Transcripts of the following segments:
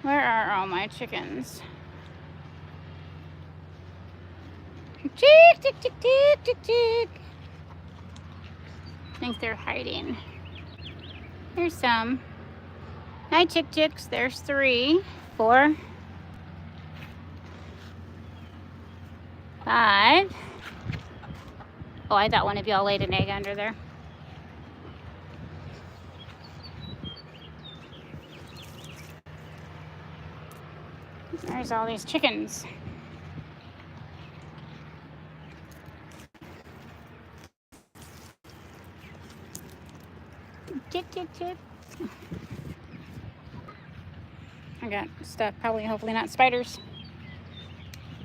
Where are all my chickens? Chick, chick, chick, chick, chick, chick. I think they're hiding. There's some. Hi, chick chicks. There's 3, 4, 5. Oh, I thought one of y'all laid an egg under there. There's all these chickens. Chick, chick, chick. I got stuff, probably, hopefully not spiders.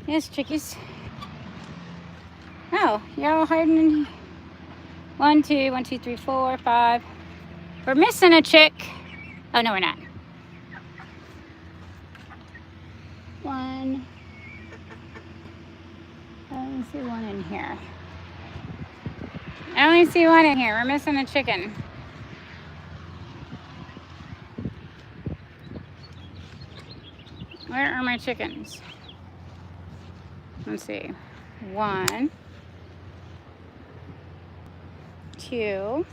Yes, chickies. Oh, you're all hiding in here. 1, 2, 1, 2, 3, 4, 5. We're missing a chick. Oh, no, we're not. 1. I only see one in here. I only see one in here. We're missing a chicken. Where are my chickens? Let's see. 1, 2.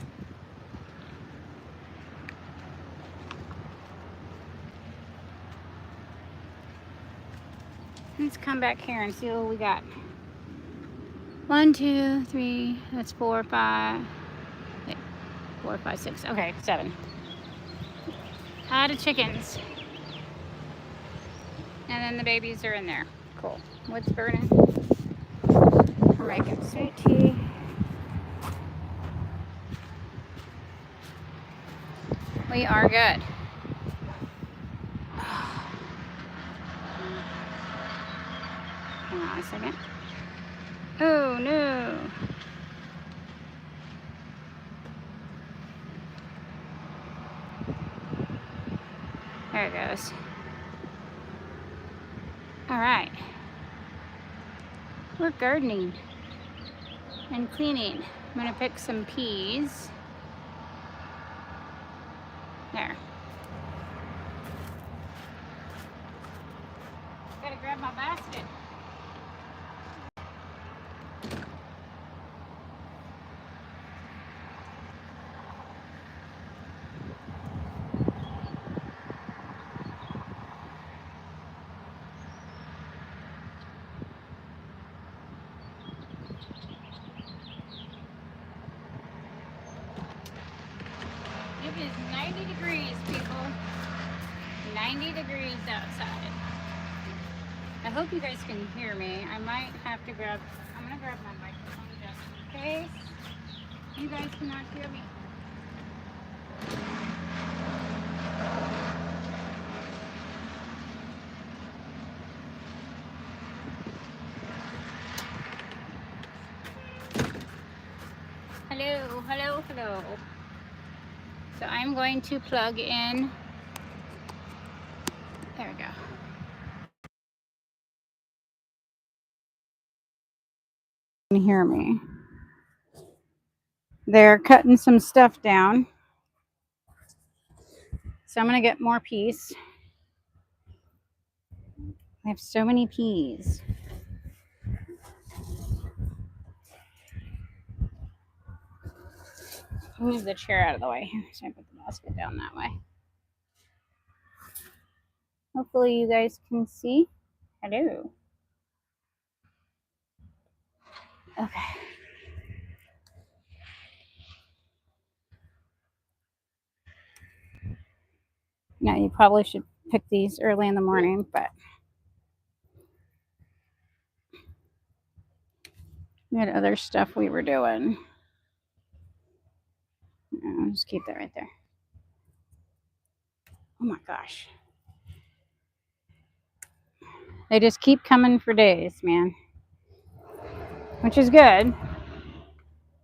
Let's come back here and see what we got. 1, 2, 3. That's 4, 5. 4, 5, 6. Okay, 7. Out of chickens. And then the babies are in there. Cool. Wood's burning. We're making sweet tea. We are good. Hang on a second. Oh no. There it goes. All right. We're gardening and cleaning. I'm gonna pick some peas. There. Gotta grab my basket. It is 90 degrees, people. 90 degrees outside. I hope you guys can hear me. I might have to grab, I'm gonna grab my microphone just in case you guys cannot hear me. Hello, hello, hello. So I'm going to plug in, there we go. You can hear me. They're cutting some stuff down. So I'm gonna get more peas. I have so many peas. Move the chair out of the way. So I put the basket down that way. Hopefully you guys can see. Hello. Okay. Now you probably should pick these early in the morning, but we had other stuff we were doing. I'll just keep that right there. Oh my gosh. They just keep coming for days, man. Which is good.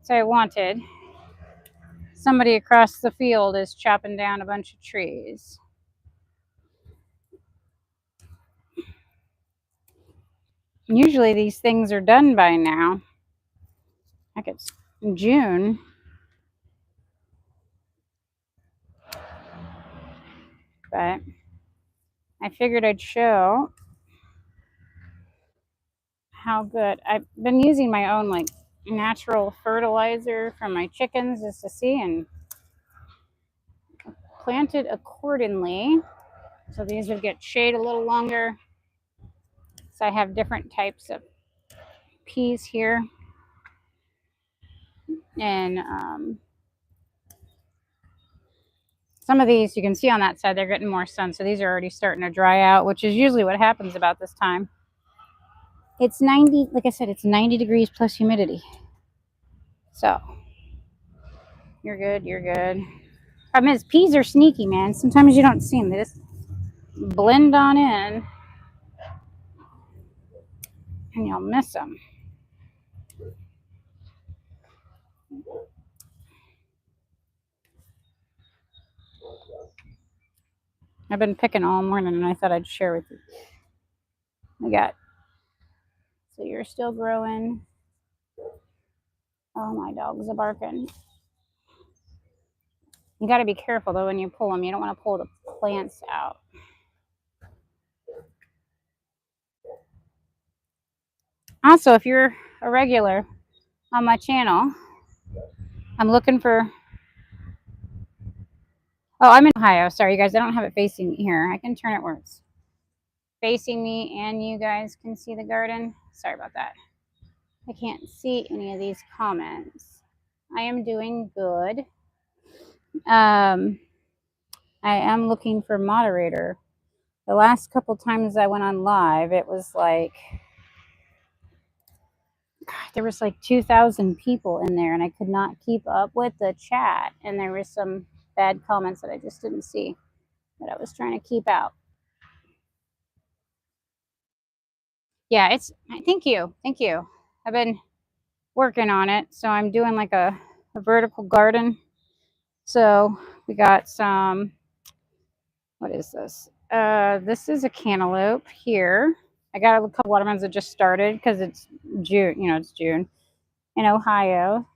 So I wanted. Somebody across the field is chopping down a bunch of trees. Usually these things are done by now. Like it's June. But I figured I'd show how good. I've been using my own like natural fertilizer from my chickens just to see and plant it accordingly. So these would get shade a little longer. So I have different types of peas here. And some of these you can see on that side, they're getting more sun. So these are already starting to dry out, which is usually what happens about this time. It's 90, like I said, it's 90 degrees plus humidity. So you're good, you're good. Problem is, peas are sneaky, man. Sometimes you don't see them. They just blend on in and you'll miss them. I've been picking all morning and I thought I'd share with you. I got, so you're still growing. Oh, my dogs are barking. You got to be careful though when you pull them. You don't want to pull the plants out. Also, if you're a regular on my channel, I'm looking for. Oh, I'm in Ohio. Sorry, you guys. I don't have it facing me here. I can turn it where it's facing me and you guys can see the garden. Sorry about that. I can't see any of these comments. I am doing good. I am looking for moderator. The last couple times I went on live, it was like, God, there was like 2,000 people in there and I could not keep up with the chat. And there were some bad comments that I just didn't see that I was trying to keep out. Yeah, it's, thank you. Thank you. I've been working on it. So I'm doing like a vertical garden. So we got some, what is this? This is a cantaloupe here. I got a couple watermelons that just started because it's June, you know, it's June in Ohio.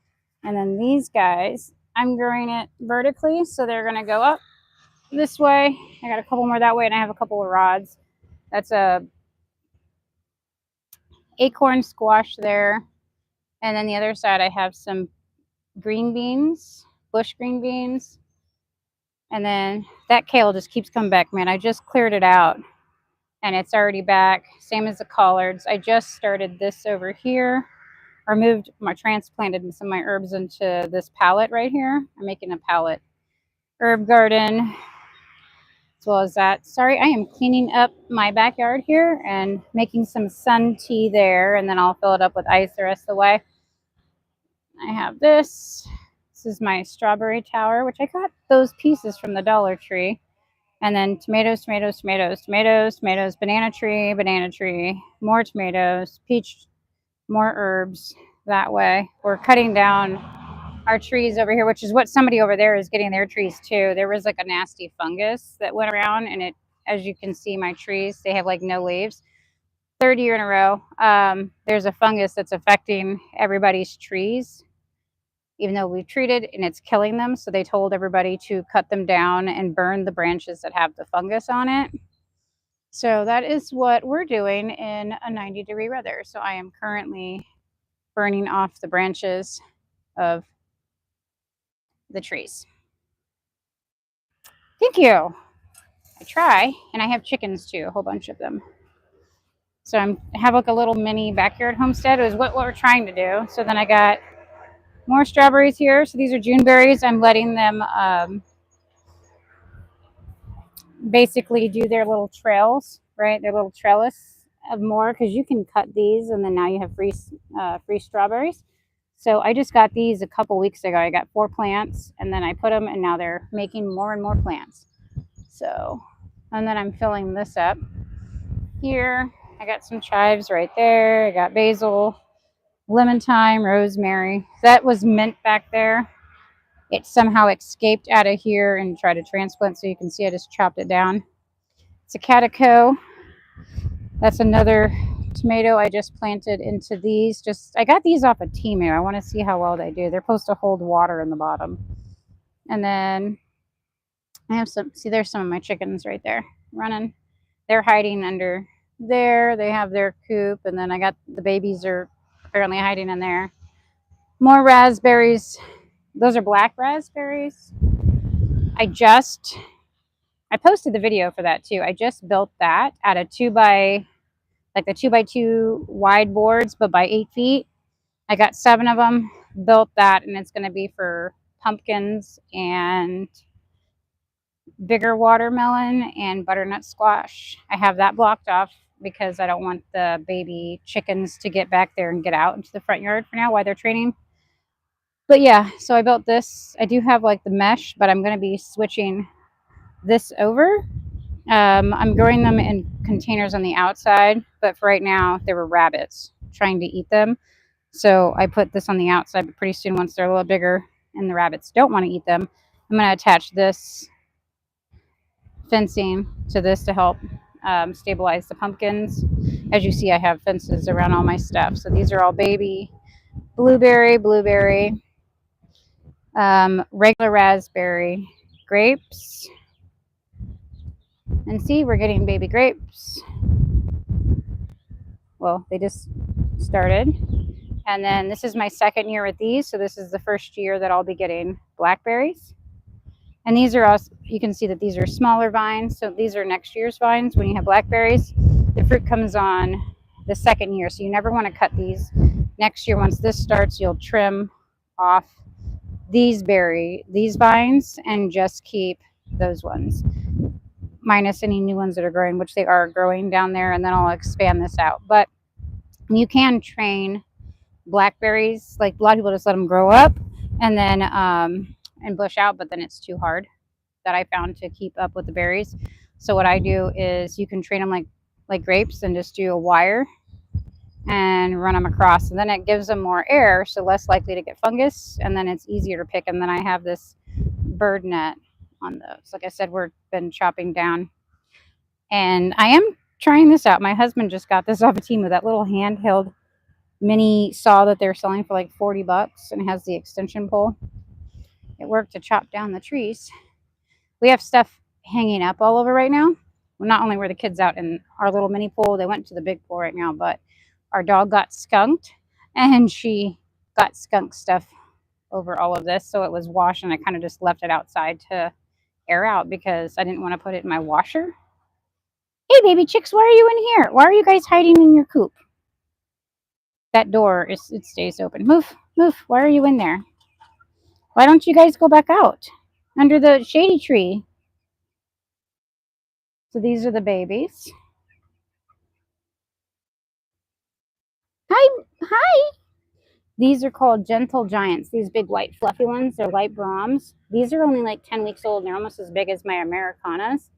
And then these guys, I'm growing it vertically, so they're going to go up this way. I got a couple more that way, and I have a couple of rods. That's a acorn squash there. And then the other side, I have some green beans, bush green beans. And then that kale just keeps coming back, man. I just cleared it out, and it's already back. Same as the collards. I just started this over here. I moved my transplanted some of my herbs into this pallet right here. I'm making a pallet herb garden as well as that. Sorry, I am cleaning up my backyard here and making some sun tea there, and then I'll fill it up with ice the rest of the way. I have this. This is my strawberry tower, which I got those pieces from the Dollar Tree. And then tomatoes, tomatoes, tomatoes, tomatoes, tomatoes, banana tree, more tomatoes, peach, more herbs that way. We're cutting down our trees over here, which is what somebody over there is getting their trees too. There was like a nasty fungus that went around, and it, as you can see, my trees, they have like no leaves. Third year in a row, there's a fungus that's affecting everybody's trees, even though we've treated, and it's killing them. So they told everybody to cut them down and burn the branches that have the fungus on it. So that is what we're doing in a 90-degree weather. So I am currently burning off the branches of the trees. Thank you. I try, and I have chickens too, a whole bunch of them. So I have like a little mini backyard homestead. It was what we're trying to do. So then I got more strawberries here. So these are June berries. I'm letting them basically do their little trails, right? Their little trellis of more, because you can cut these and then now you have free strawberries. So I just got these a couple weeks ago. I got 4 plants and then I put them, and now they're making more and more plants. So, and then I'm filling this up here. I got some chives right there. I got basil, lemon thyme, rosemary. That was mint back there. It somehow escaped out of here and tried to transplant. So you can see I just chopped it down. It's a catico. That's another tomato I just planted into these. I got these off of Temu. I want to see how well they do. They're supposed to hold water in the bottom. And then I have some, see, there's some of my chickens right there running. They're hiding under there. They have their coop, and then I got the babies are apparently hiding in there. More raspberries. Those are black raspberries. I posted the video for that too. I just built that out of the 2x2 wide boards, but by 8 feet. I got 7 of them, built that, and it's going to be for pumpkins and bigger watermelon and butternut squash. I have that blocked off because I don't want the baby chickens to get back there and get out into the front yard for now while they're training. But yeah, so I built this. I do have like the mesh, but I'm going to be switching this over. I'm growing them in containers on the outside, but for right now, there were rabbits trying to eat them. So I put this on the outside, but pretty soon, once they're a little bigger and the rabbits don't want to eat them, I'm going to attach this fencing to this to help stabilize the pumpkins. As you see, I have fences around all my stuff. So these are all baby blueberry, regular raspberry, grapes. And see, we're getting baby grapes. Well, they just started. And then this is my second year with these. So this is the first year that I'll be getting blackberries. And these are also, you can see that these are smaller vines. So these are next year's vines when you have blackberries. The fruit comes on the second year. So you never want to cut these. Next year, once this starts, you'll trim off these vines and just keep those ones, minus any new ones that are growing, which they are growing down there. And then I'll expand this out. But you can train blackberries. Like a lot of people just let them grow up and then and bush out, but then it's too hard, that I found, to keep up with the berries. So what I do is you can train them like grapes and just do a wire and run them across, and then it gives them more air, so less likely to get fungus, and then it's easier to pick. And then I have this bird net on those. Like I said, we've been chopping down, and I am trying this out. My husband just got this off of Temu, that little handheld mini saw that they're selling for like $40, and it has the extension pole. It worked to chop down the trees. We have stuff hanging up all over right now. Well, not only were the kids out in our little mini pool, they went to the big pool right now, but our dog got skunked, and she got skunk stuff over all of this. So it was washed, and I kind of just left it outside to air out because I didn't want to put it in my washer. Hey, baby chicks, why are you in here? Why are you guys hiding in your coop? That door, it stays open. Move. Why are you in there? Why don't you guys go back out under the shady tree? So these are the babies. Hi. These are called gentle giants. These big white fluffy ones, they're light Brahms. These are only like 10 weeks old, and they're almost as big as my Americanas.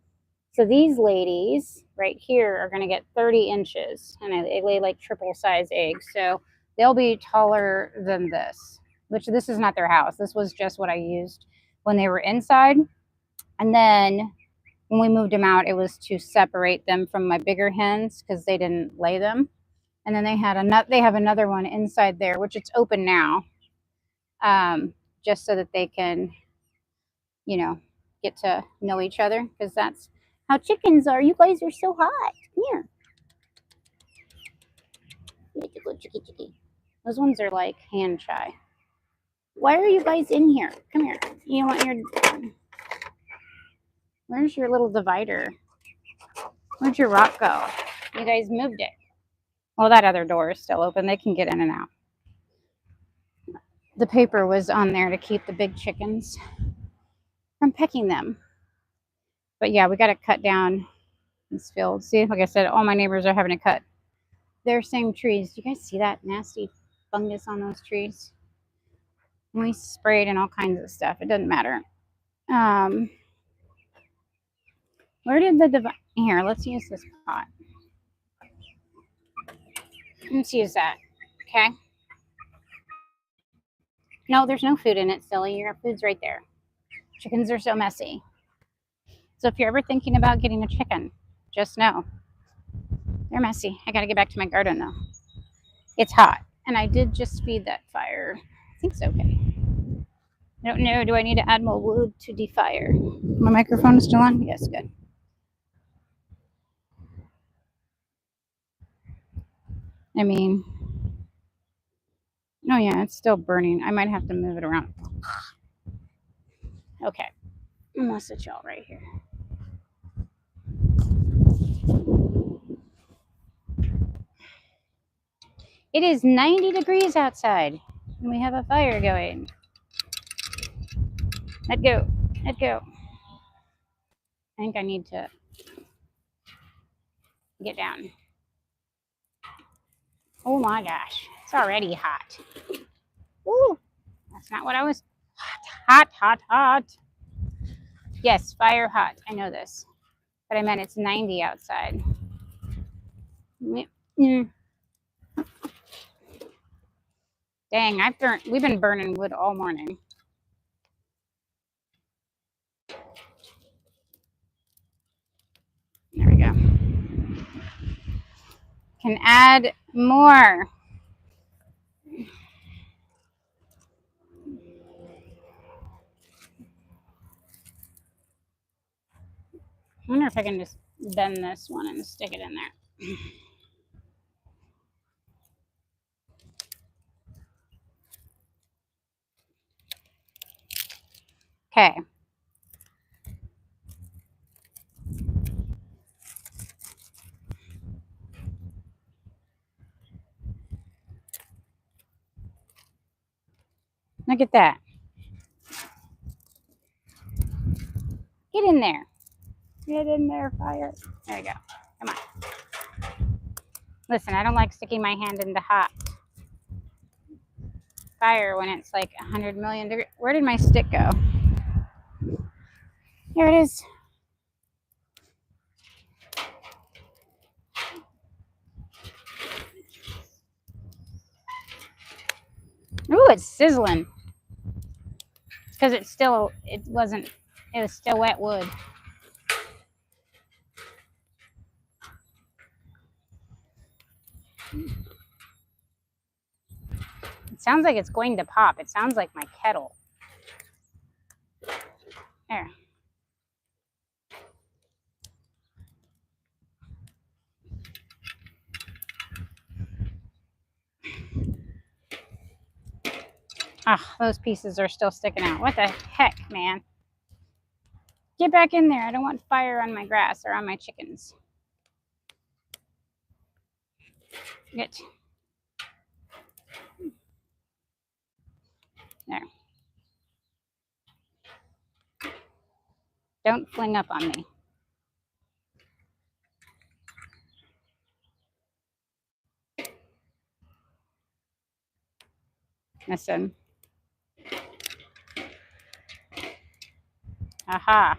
So these ladies right here are going to get 30 inches, and they lay like triple size eggs. So they'll be taller than this, which this is not their house. This was just what I used when they were inside. And then when we moved them out, it was to separate them from my bigger hens because they didn't lay them. And then they have another one inside there, which it's open now, just so that they can, get to know each other, because that's how chickens are. You guys are so hot. Come here. Chicky. Those ones are like hand shy. Why are you guys in here? Come here. You want Where's your little divider? Where'd your rock go? You guys moved it. Well, that other door is still open. They can get in and out. The paper was on there to keep the big chickens from pecking them. But yeah, we got to cut down this field. See, like I said, all my neighbors are having to cut their same trees. Do you guys see that nasty fungus on those trees? We sprayed and all kinds of stuff. It doesn't matter. Where did here, let's use this pot. Let's use that. Okay. No, there's no food in it, silly. Your food's right there. Chickens are so messy. So if you're ever thinking about getting a chicken, just know they're messy. I got to get back to my garden, though. It's hot. And I did just feed that fire. I think it's okay. I don't know. Do I need to add more wood to defire? My microphone is still on? Yes, good. I mean, oh yeah, it's still burning. I might have to move it around. Okay, I'm gonna sit y'all right here. It is 90 degrees outside, and we have a fire going. Let go. Let go. I think I need to get down. Oh my gosh, it's already hot. Ooh, that's not what I was. Hot, hot, hot. Yes, fire hot. I know this, but I meant it's 90 outside. Mm. Dang, we've been burning wood all morning. There we go. Can add more. I wonder if I can just bend this one and stick it in there. Okay. Look at that. Get in there. Get in there, fire. There you go. Come on. Listen, I don't like sticking my hand into hot fire when it's like 100 million degrees. Where did my stick go? Here it is. Ooh, it's sizzling. It's because it was still wet wood. It sounds like it's going to pop. It sounds like my kettle. There. Ah, those pieces are still sticking out. What the heck, man? Get back in there. I don't want fire on my grass or on my chickens. Get. There. Don't fling up on me. Listen. Aha.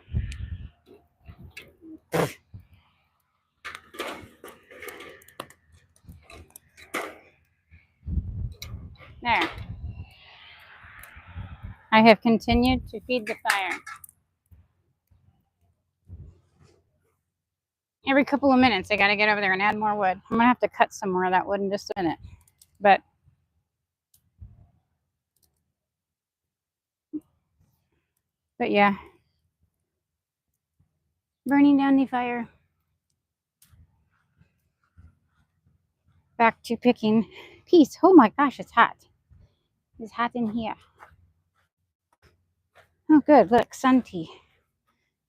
There. I have continued to feed the fire. Every couple of minutes, I got to get over there and add more wood. I'm going to have to cut some more of that wood in just a minute. But yeah. Burning down the fire. Back to picking peas. Oh my gosh, it's hot. It's hot in here. Oh, good. Look, sun tea.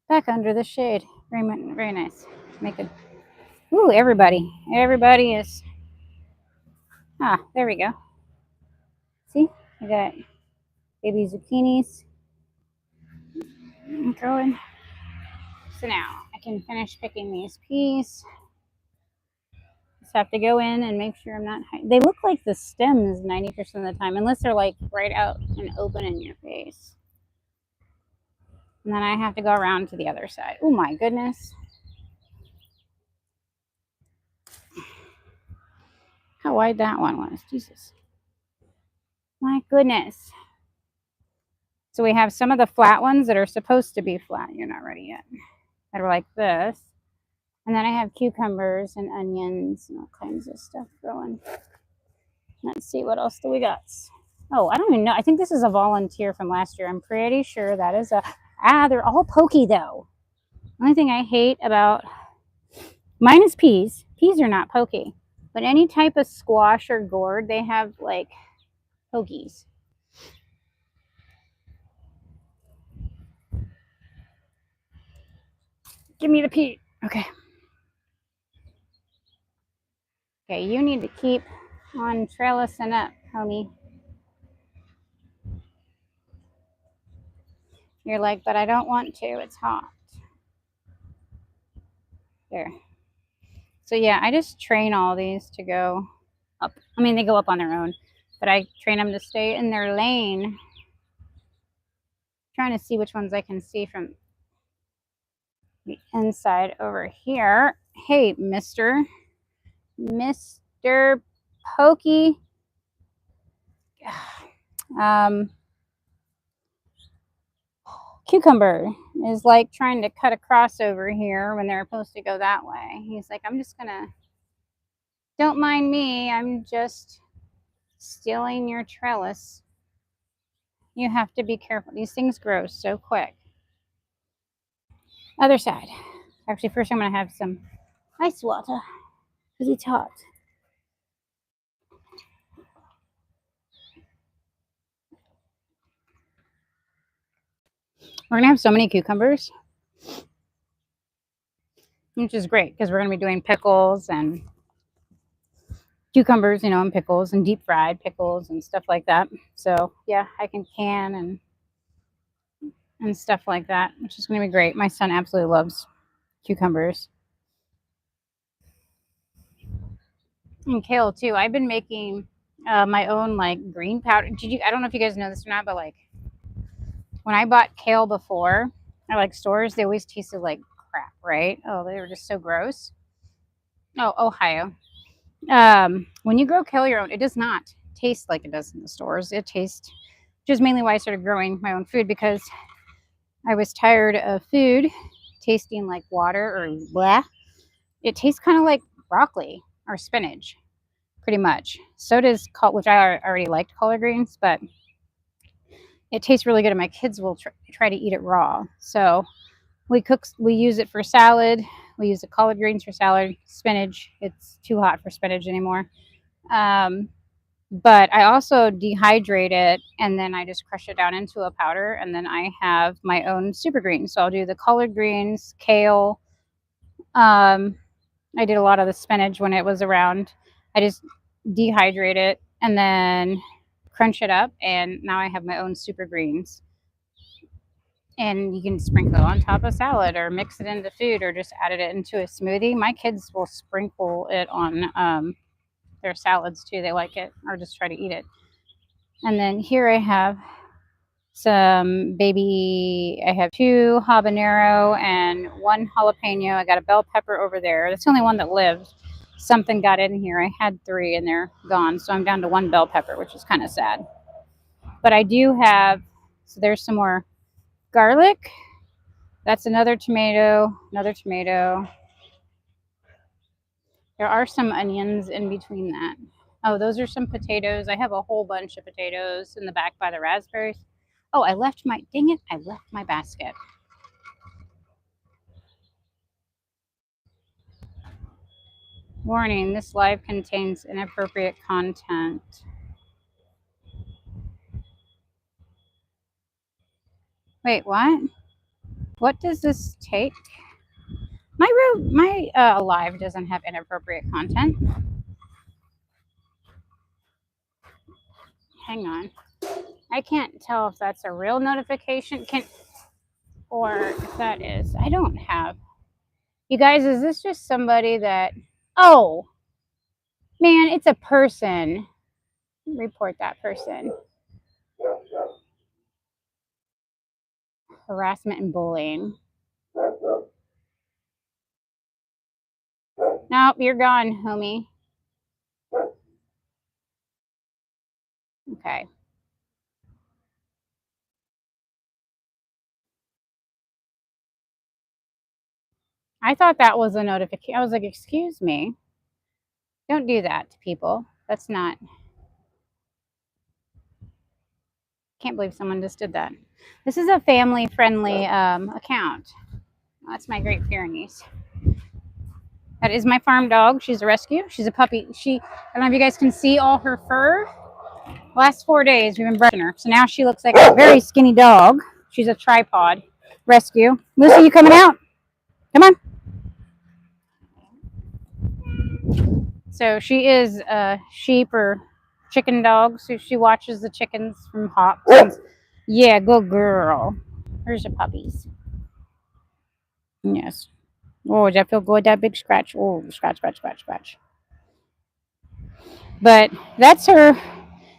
Back under the shade. Very nice. Make it. Ooh, everybody is. Ah, there we go. See, I got baby zucchinis growing. So now I can finish picking these peas. Just have to go in and make sure I'm not. They look like the stem is 90% of the time, unless they're like right out and open in your face. And then I have to go around to the other side. Oh my goodness. How wide that one was. Jesus. My goodness. So we have some of the flat ones that are supposed to be flat. You're not ready yet. That are like this. And then I have cucumbers and onions and all kinds of stuff growing. Let's see, what else do we got? Oh, I don't even know. I think this is a volunteer from last year. I'm pretty sure that is a... Ah, they're all pokey though. Only thing I hate about... Mine is peas. Peas are not pokey. But any type of squash or gourd, they have like pokies. Give me the peat. Okay. Okay, you need to keep on trellising up, homie. You're like, but I don't want to. It's hot. There. So yeah, I just train all these to go up. I mean, they go up on their own, but I train them to stay in their lane. Trying to see which ones I can see from the inside over here. Hey, Mr. Pokey. Cucumber is like trying to cut across over here when they're supposed to go that way. He's like, I'm just gonna, don't mind me, I'm just stealing your trellis. You have to be careful. These things grow so quick. Other side. Actually, first I'm gonna have some ice water because it's hot. We're gonna have so many cucumbers, which is great because we're gonna be doing pickles and cucumbers, and pickles and deep fried pickles and stuff like that. So yeah, I can can and stuff like that, which is gonna be great. My son absolutely loves cucumbers and kale too. I've been making my own like green powder. I don't know if you guys know this or not, but like when I bought kale before at like stores, they always tasted like crap, right? Oh, they were just so gross. Oh, Ohio. When you grow kale your own, it does not taste like it does in the stores. It tastes, which is mainly why I started growing my own food, because I was tired of food tasting like water or blah. It tastes kind of like broccoli or spinach, pretty much. So does, which I already liked collard greens, but it tastes really good, and my kids will try to eat it raw. So we use it for salad. We use the collard greens for salad. Spinach, it's too hot for spinach anymore. But I also dehydrate it, and then I just crush it down into a powder, and then I have my own super greens. So I'll do the collard greens, kale. I did a lot of the spinach when it was around. I just dehydrate it and then crunch it up, and now I have my own super greens. And you can sprinkle it on top of salad or mix it into food or just add it into a smoothie. My kids will sprinkle it on their salads too. They like it, or just try to eat it. And then here I have I have 2 habanero and 1 jalapeno. I got a bell pepper over there. That's the only one that lived. Something got in here. I had 3 and they're gone. So I'm down to 1 bell pepper, which is kind of sad. But I do have, so there's some more garlic. That's another tomato, another tomato. There are some onions in between that. Oh, those are some potatoes. I have a whole bunch of potatoes in the back by the raspberries. Oh, I left my basket. Warning, this live contains inappropriate content. Wait, what? What does this take? My live doesn't have inappropriate content. Hang on. I can't tell if that's a real notification or if that is. I don't have. You guys, is this just somebody that, oh, man, it's a person. Report that person. Harassment and bullying. Nope, you're gone, homie. Okay. I thought that was a notification. I was like, excuse me. Don't do that to people. That's not. Can't believe someone just did that. This is a family friendly account. That's my great pyrenees. That is my farm dog. She's a rescue. She's a puppy. I don't know if you guys can see all her fur. Last 4 days we've been brushing her. So now she looks like a very skinny dog. She's a tripod rescue. Lucy, you coming out? Come on. So she is a sheep or chicken dog. So she watches the chickens from hawks. Yeah, good girl. Here's your puppies. Yes. Oh, does that feel good? That big scratch. Oh, scratch, scratch, scratch, scratch. But that's her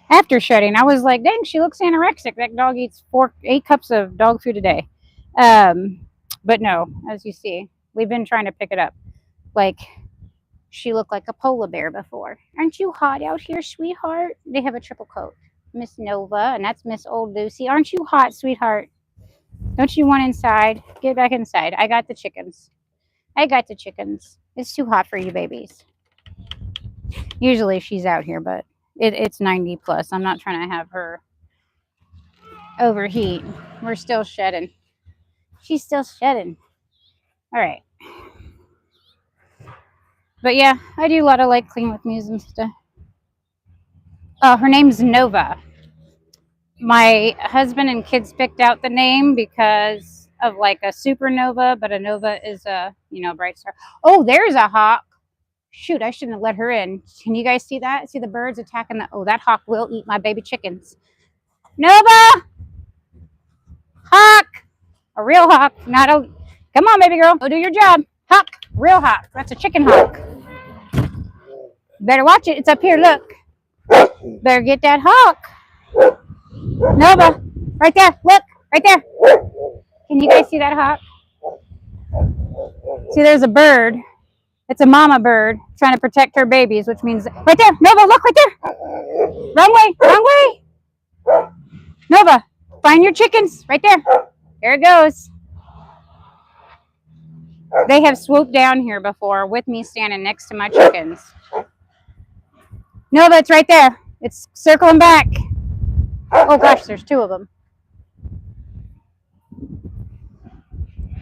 after shedding. I was like, dang, she looks anorexic. That dog eats 8 cups of dog food a day. But no, as you see, we've been trying to pick it up. Like, she looked like a polar bear before. Aren't you hot out here, sweetheart? They have a triple coat. Miss Nova, and that's Miss Old Lucy. Aren't you hot, sweetheart? Don't you want inside? Get back inside. I got the chickens. I got the chickens. It's too hot for you babies. Usually she's out here, but it's 90 plus. I'm not trying to have her overheat. We're still shedding. She's still shedding. All right. But yeah, I do a lot of like clean with me's and stuff. Her name's Nova. My husband and kids picked out the name because of like a supernova, but a nova is a, bright star. Oh, there's a hawk. Shoot, I shouldn't have let her in. Can you guys see that? See the birds attacking that hawk will eat my baby chickens. Nova! Hawk! A real hawk, not a, come on, baby girl, go do your job. Hawk, real hawk. That's a chicken hawk. Better watch it. It's up here, look. Better get that hawk. Nova, right there, look, right there. Can you guys see that hawk? See, there's a bird. It's a mama bird trying to protect her babies, which means right there, Nova, look right there. Wrong way, wrong way. Nova, find your chickens right there. There it goes. They have swooped down here before with me standing next to my chickens. Nova, it's right there. It's circling back. Oh gosh, there's 2 of them.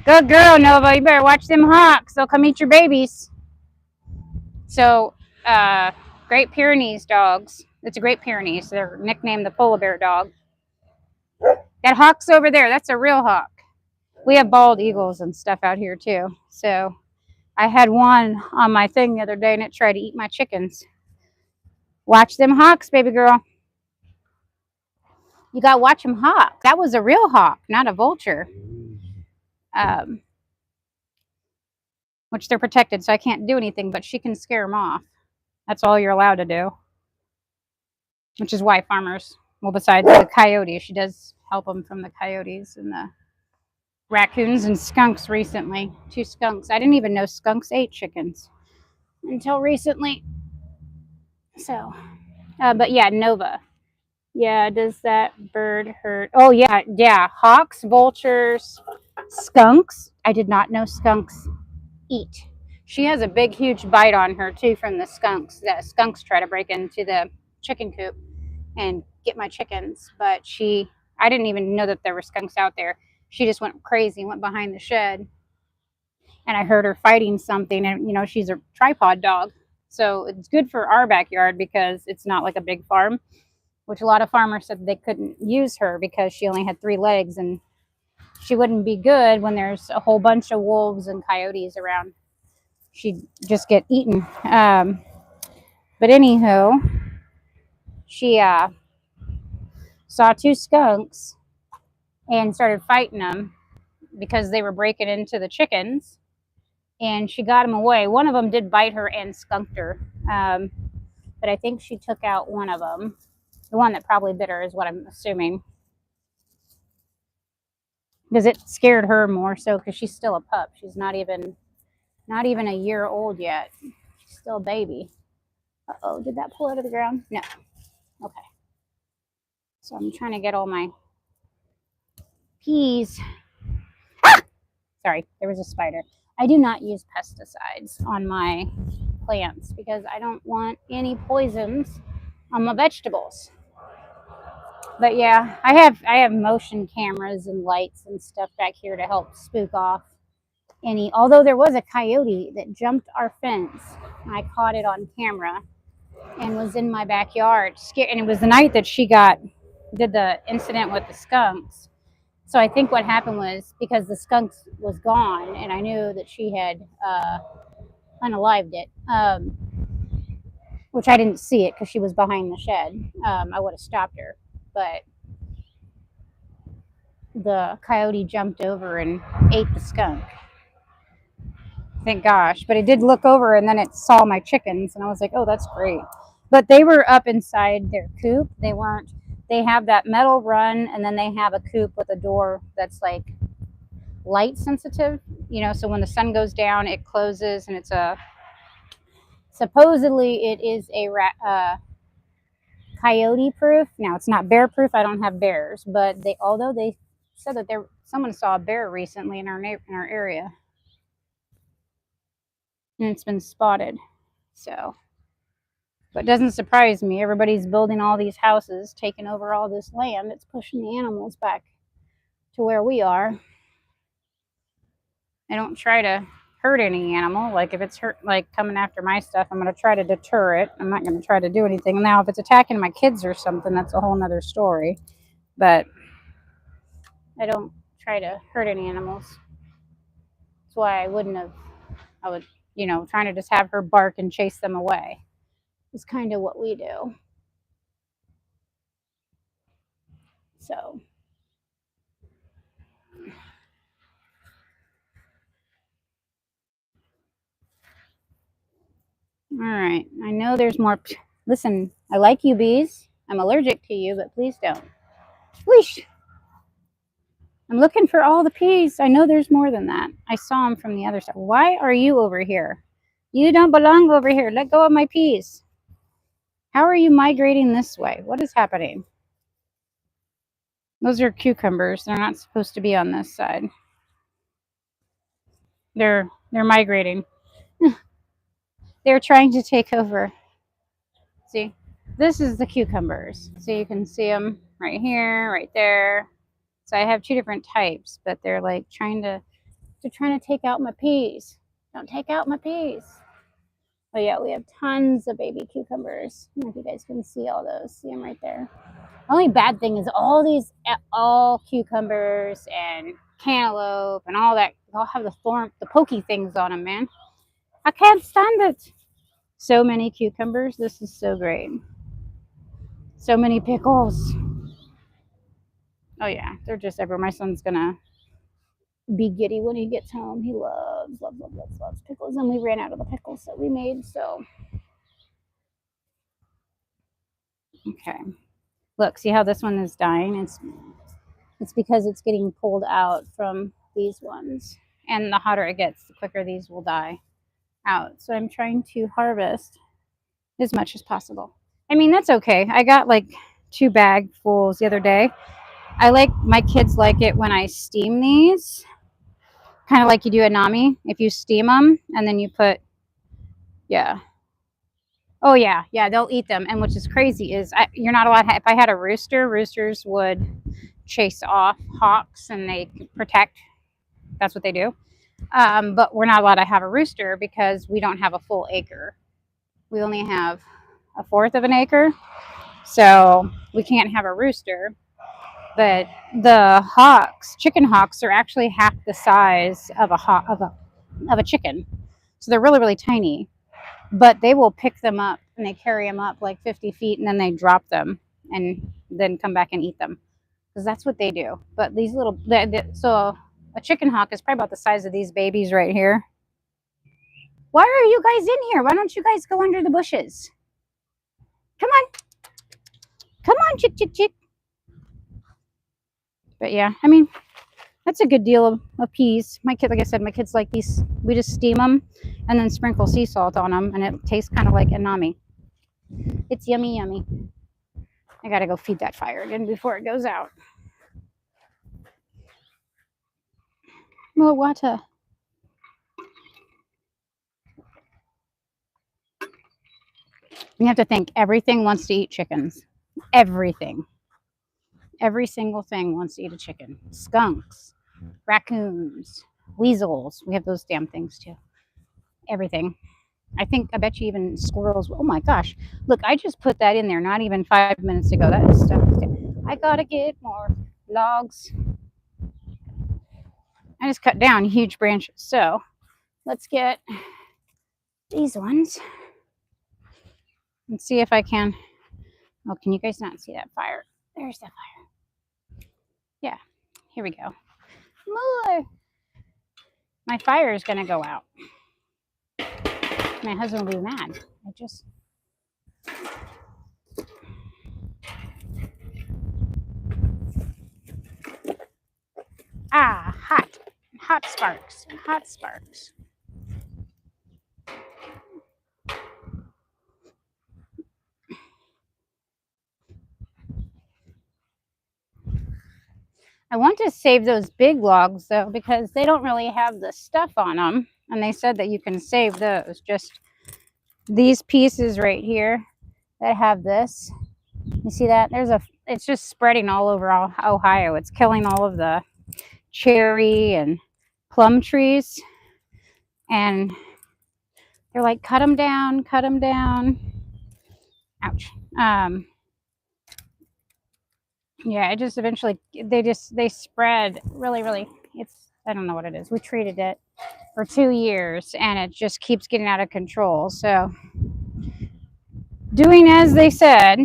Good girl, Nova. You better watch them hawks. They'll come eat your babies. So, Great Pyrenees dogs. It's a Great Pyrenees. They're nicknamed the polar bear dog. That hawk's over there. That's a real hawk. We have bald eagles and stuff out here too. So, I had one on my thing the other day and it tried to eat my chickens. Watch them hawks, baby girl. You got to watch them hawk. That was a real hawk, not a vulture. Which they're protected, so I can't do anything, but she can scare them off. That's all you're allowed to do. Which is why farmers, well, besides the coyotes, she does help them from the coyotes and the raccoons and skunks recently. 2 skunks. I didn't even know skunks ate chickens until recently. So, but yeah, Nova. Yeah, does that bird hurt? Oh, yeah. Hawks, vultures, skunks. I did not know skunks eat. She has a big, huge bite on her, too, from the skunks. The skunks try to break into the chicken coop and get my chickens. But I didn't even know that there were skunks out there. She just went crazy, went behind the shed. And I heard her fighting something. And, she's a tripod dog. So it's good for our backyard because it's not like a big farm. Which a lot of farmers said they couldn't use her because she only had 3 legs and she wouldn't be good when there's a whole bunch of wolves and coyotes around. She'd just get eaten. But anywho, she saw 2 skunks and started fighting them because they were breaking into the chickens. And she got them away. One of them did bite her and skunked her. But I think she took out one of them. The one that probably bit her is what I'm assuming. Because it scared her more so because she's still a pup. She's not even a year old yet. She's still a baby. Uh-oh, did that pull out of the ground? No. Okay. So I'm trying to get all my peas. Ah! Sorry, there was a spider. I do not use pesticides on my plants because I don't want any poisons on my vegetables. But yeah, I have motion cameras and lights and stuff back here to help spook off any, although there was a coyote that jumped our fence. I caught it on camera and was in my backyard. And it was the night that did the incident with the skunks. So I think what happened was because the skunks was gone and I knew that she had unalived it, which I didn't see it because she was behind the shed. I would have stopped her. But the coyote jumped over and ate the skunk. Thank gosh. But it did look over and then it saw my chickens and I was like, oh, that's great. But they were up inside their coop. They have that metal run and then they have a coop with a door that's like light sensitive, so when the sun goes down, it closes and supposedly it is a coyote proof. Now it's not bear proof. I don't have bears, but although they said that someone saw a bear recently in our area. And it's been spotted. So, but it doesn't surprise me. Everybody's building all these houses, taking over all this land. It's pushing the animals back to where we are. I don't try to hurt any animal. Like if it's coming after my stuff, I'm going to try to deter it. I'm not going to try to do anything. Now, if it's attacking my kids or something, that's a whole nother story. But I don't try to hurt any animals. That's why I would, trying to just have her bark and chase them away is kind of what we do. So. All right. I know there's more. Listen, I like you bees. I'm allergic to you, but please don't. Whoosh! I'm looking for all the peas. I know there's more than that. I saw them from the other side. Why are you over here? You don't belong over here. Let go of my peas. How are you migrating this way? What is happening? Those are cucumbers. They're not supposed to be on this side. They're migrating. They're trying to take over. See, this is the cucumbers. So you can see them right here, right there. So I have two different types, but they're like trying to take out my peas. Don't take out my peas. Oh yeah, we have tons of baby cucumbers. I don't know if you guys can see all those. See them right there. The only bad thing is all cucumbers and cantaloupe and all that. They all have the pokey things on them, man. I can't stand it. So many cucumbers. This is so great. So many pickles. Oh yeah, they're just everywhere. My son's gonna be giddy when he gets home. He loves pickles, and we ran out of the pickles that we made. So okay, look, see how this one is dying? It's because it's getting pulled out from these ones, and the hotter it gets, the quicker these will die out. So I'm trying to harvest as much as possible. I mean, that's okay. I got like 2 bagfuls the other day. My kids like it when I steam these, kind of like you do at Nami. If you steam them and then you put, yeah. Oh yeah, they'll eat them. And which is crazy is you're not allowed. If I had a rooster, roosters would chase off hawks and they protect. That's what they do. But we're not allowed to have a rooster because we don't have a full acre. We only have a fourth of an acre, so we can't have a rooster. But the chicken hawks, are actually half the size of a chicken, so they're really really tiny. But they will pick them up and they carry them up like 50 feet and then they drop them and then come back and eat them because that's what they do. But these so a chicken hawk is probably about the size of these babies right here. Why are you guys in here? Why don't you guys go under the bushes? Come on, chick. But yeah, I mean, that's a good deal of peas. Like I said, my kids like these. We just steam them and then sprinkle sea salt on them, and it tastes kind of like inami. It's yummy. I gotta go feed that fire again before it goes out. More water. You have to think everything wants to eat chickens. Everything. Every single thing wants to eat a chicken. Skunks, raccoons, Weasels. We have those damn things too. Everything. I bet you even squirrels. Oh my gosh. Look, I just put that in there not even 5 minutes ago. That is stuff. I gotta get more logs. I just cut down huge branches. So let's get these ones and see if I can. Oh, can you guys not see that fire? There's the fire. Yeah, here we go. More. My fire is gonna go out. My husband will be mad. I just. Hot. Hot sparks. Hot sparks. I want to save those big logs though because they don't really have the stuff on them. And they said that you can save those. Just these pieces right here that have this. You see that? It's just spreading all over Ohio. It's killing all of the cherry and plum trees. And they're like, cut them down, cut them down. Ouch. Yeah, it just eventually, they spread really, I don't know what it is. We treated it for 2 years and it just keeps getting out of control. So doing as they said,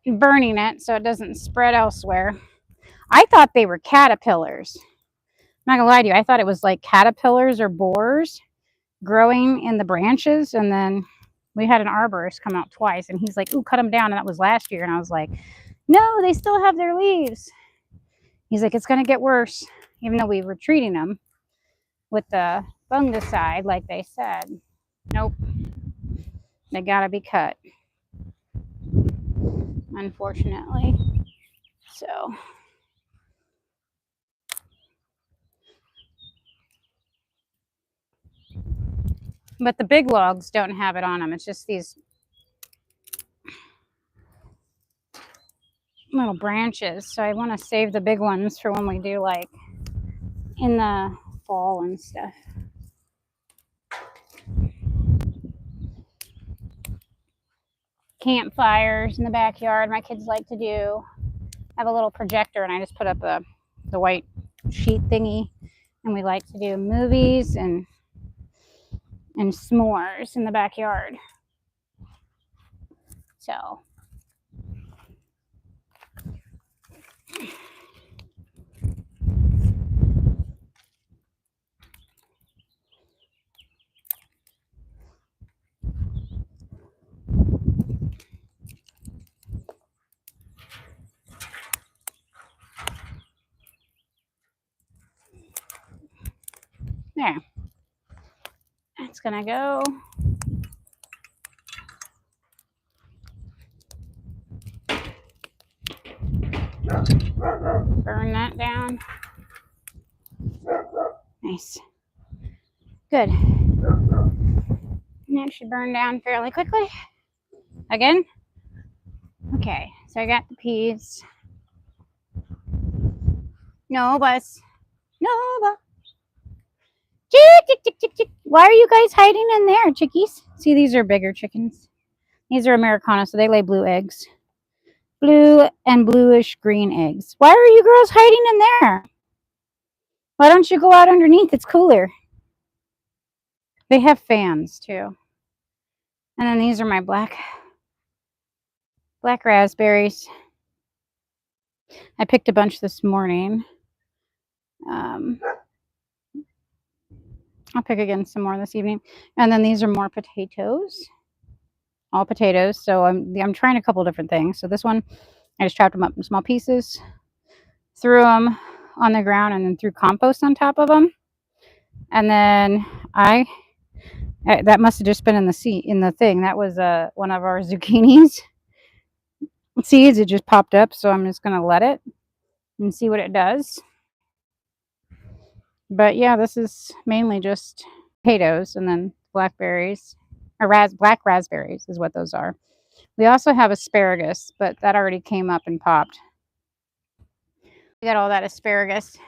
burning it so it doesn't spread elsewhere. I thought they were caterpillars. I'm not gonna lie to you. I thought it was like caterpillars or borers growing in the branches. And then we had an arborist come out twice and he's like, ooh, cut them down. And that was last year. And I was like, no, they still have their leaves. He's like, it's going to get worse, even though we were treating them with the fungicide, like they said. Nope. They got to be cut, unfortunately. So. But the big logs don't have it on them. It's just these little branches. So I want to save the big ones for when we do like in the fall and stuff. Campfires in the backyard my kids like to do. I have a little projector and I just put up the white sheet thingy and we like to do movies and s'mores in the backyard. So there. It's gonna go. Burn that down. Nice. Good. And that should burn down fairly quickly. Again? Okay, so I got the peas. No, bus. No, bus. Chick. Why are you guys hiding in there, chickies? See, these are bigger chickens. These are Americana, so they lay blue eggs. Blue and bluish green eggs. Why are you girls hiding in there? Why don't you go out underneath? It's cooler. They have fans too. And then these are my black raspberries. I picked a bunch this morning. I'll pick again some more this evening. And then these are more potatoes. All potatoes. So I'm trying a couple different things. So this one, I just chopped them up in small pieces, threw them on the ground, and then threw compost on top of them. And then that must have just been in the thing. That was one of our zucchinis seeds. It just popped up, so I'm just gonna let it and see what it does. But yeah, this is mainly just potatoes and then blackberries, or black raspberries is what those are. We also have asparagus, but that already came up and popped. We got all that asparagus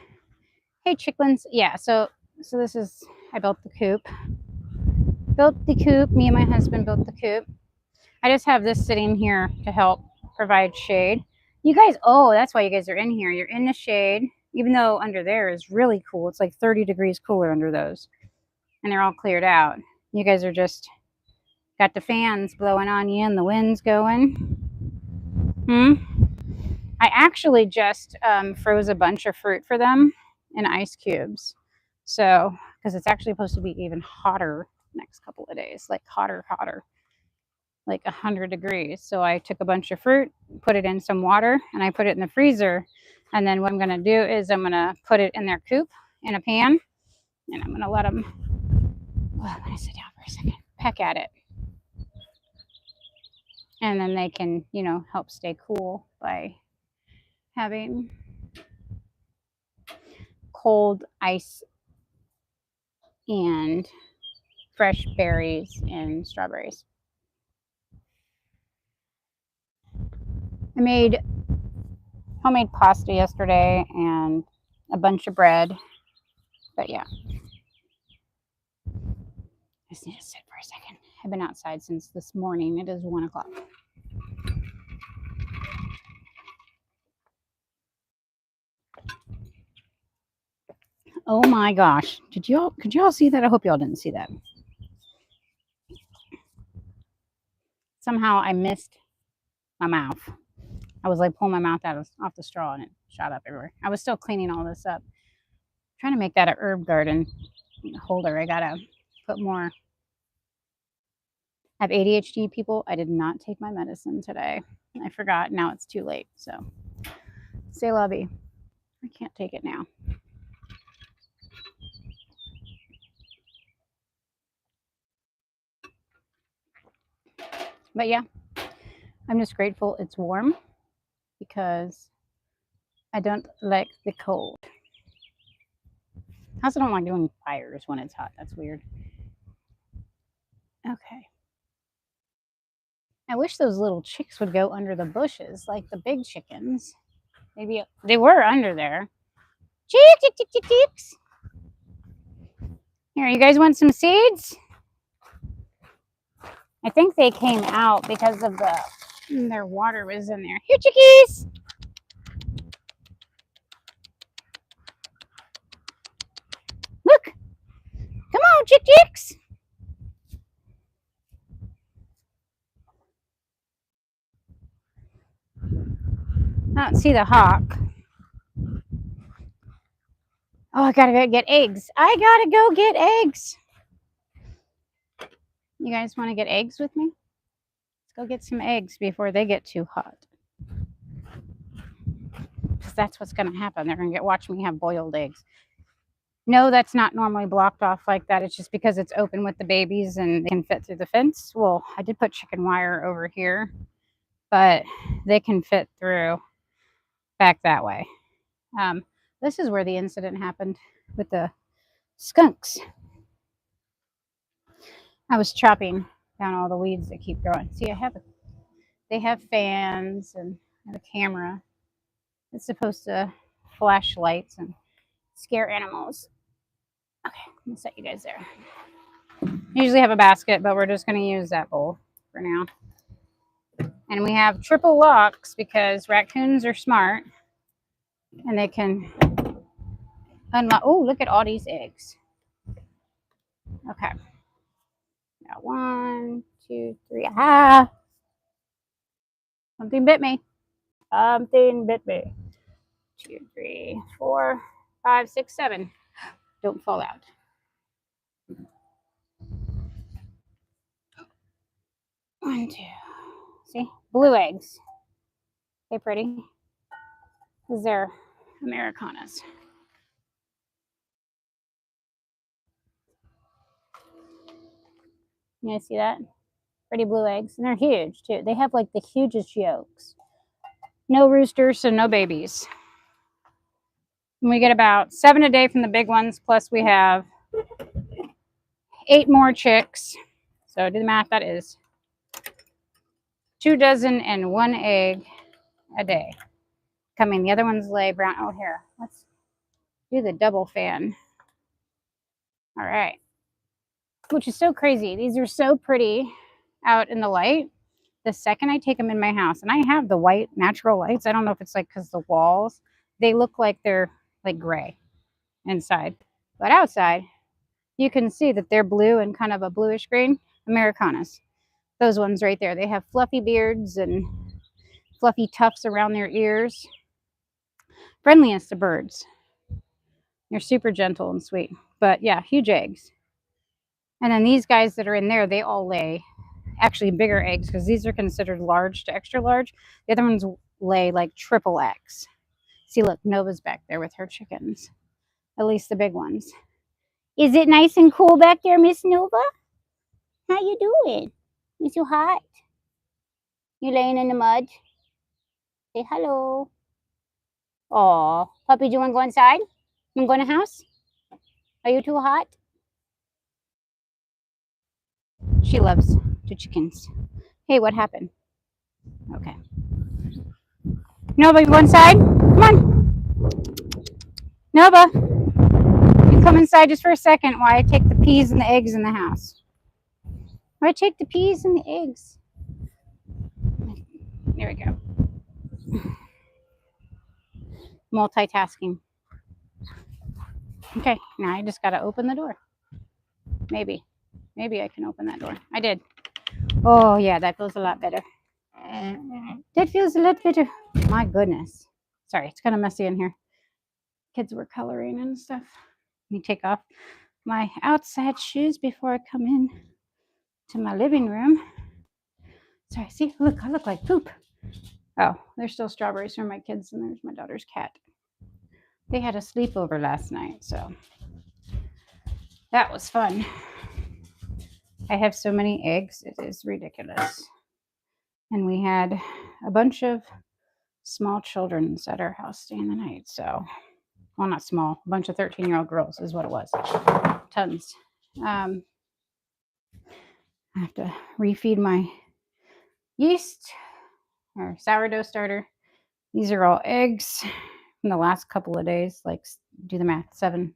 Hey, chicklins. Yeah, so this is, I built the coop. Built the coop. Me and my husband built the coop. I just have this sitting here to help provide shade. You guys, oh, that's why you guys are in here. You're in the shade, even though under there is really cool. It's like 30 degrees cooler under those. And they're all cleared out. You guys are just got the fans blowing on you and the wind's going. I actually just froze a bunch of fruit for them in ice cubes. So, because it's actually supposed to be even hotter next couple of days, like hotter, like 100 degrees. So I took a bunch of fruit, put it in some water, and I put it in the freezer. And then what I'm going to do is I'm going to put it in their coop in a pan, and I'm going to let them, well, I'm going to sit down for a second, peck at it. And then they can, you know, help stay cool by having cold ice and fresh berries and strawberries. I made homemade pasta yesterday and a bunch of bread. But yeah, I just need to sit for a second. I've been outside since this morning. It is 1 o'clock. Oh my gosh. Could y'all see that? I hope y'all didn't see that. Somehow I missed my mouth. I was like pulling my mouth out off the straw and it shot up everywhere. I was still cleaning all this up. Trying to make that a herb garden holder. I gotta put more. I have ADHD, people. I did not take my medicine today. I forgot. Now it's too late. So, say la vie. I can't take it now. But yeah, I'm just grateful it's warm because I don't like the cold. I also don't like doing fires when it's hot. That's weird. Okay. I wish those little chicks would go under the bushes like the big chickens. Maybe they were under there. Chicks. Here, you guys want some seeds? I think they came out because of their water was in there. Here, chickies. Look. Come on, chicks. I don't see the hawk. Oh, I gotta go get eggs. I gotta go get eggs. You guys want to get eggs with me? Let's go get some eggs before they get too hot. Because that's what's going to happen. They're going to watch me have boiled eggs. No, that's not normally blocked off like that. It's just because it's open with the babies and they can fit through the fence. Well, I did put chicken wire over here, but they can fit through back that way. This is where the incident happened with the skunks. I was chopping down all the weeds that keep growing. See, they have fans and a camera. It's supposed to flash lights and scare animals. Okay, I'm gonna set you guys there. I usually have a basket, but we're just gonna use that bowl for now. And we have triple locks because raccoons are smart and they can unlock. Oh, look at all these eggs. Okay. Got 1, 2, 3. Ah! Something bit me. Something bit me. 2, 3, 4, 5, 6, 7. Don't fall out. One, two. See? Blue eggs. Okay, pretty. These are Americanas. You guys see that? Pretty blue eggs. And they're huge, too. They have, like, the hugest yolks. No roosters, so no babies. And we get about 7 a day from the big ones, plus we have 8 more chicks. So do the math, that is 2 dozen and 1 egg a day coming. The other ones lay brown. Oh, here. do the double fan. All right. Which is so crazy. These are so pretty out in the light. The second I take them in my house, and I have the white natural lights. I don't know if it's like because the walls, they look like they're like gray inside. But outside, you can see that they're blue and kind of a bluish green. Americanas. Those ones right there. They have fluffy beards and fluffy tufts around their ears. Friendliest of birds. They're super gentle and sweet. But yeah, huge eggs. And then these guys that are in there, they all lay actually bigger eggs because these are considered large to extra large. The other ones lay like triple X. See, look, Nova's back there with her chickens. At least the big ones. Is it nice and cool back there, Miss Nova? How you doing? Is you hot? You laying in the mud? Say hello. Aw, puppy, do you want to go inside? You want to go in the house? Are you too hot? She loves the chickens. Hey, what happened? Okay. Nova, you go inside? Come on. Nova, you come inside just for a second while I take the peas and the eggs in the house. Why take the peas and the eggs? There we go. Multitasking. Okay, now I just got to open the door. Maybe I can open that door. I did. Oh, yeah, that feels a lot better. That feels a lot better. My goodness. Sorry, it's kind of messy in here. Kids were coloring and stuff. Let me take off my outside shoes before I come in to my living room. Sorry, see, look, I look like poop. Oh, there's still strawberries from my kids, and there's my daughter's cat. They had a sleepover last night, so that was fun. I have so many eggs, it is ridiculous. And we had a bunch of small children at our house staying the night, so, well, not small, a bunch of 13-year-old girls is what it was. Tons. I have to refeed my yeast or sourdough starter. These are all eggs from the last couple of days. Like, do the math, 7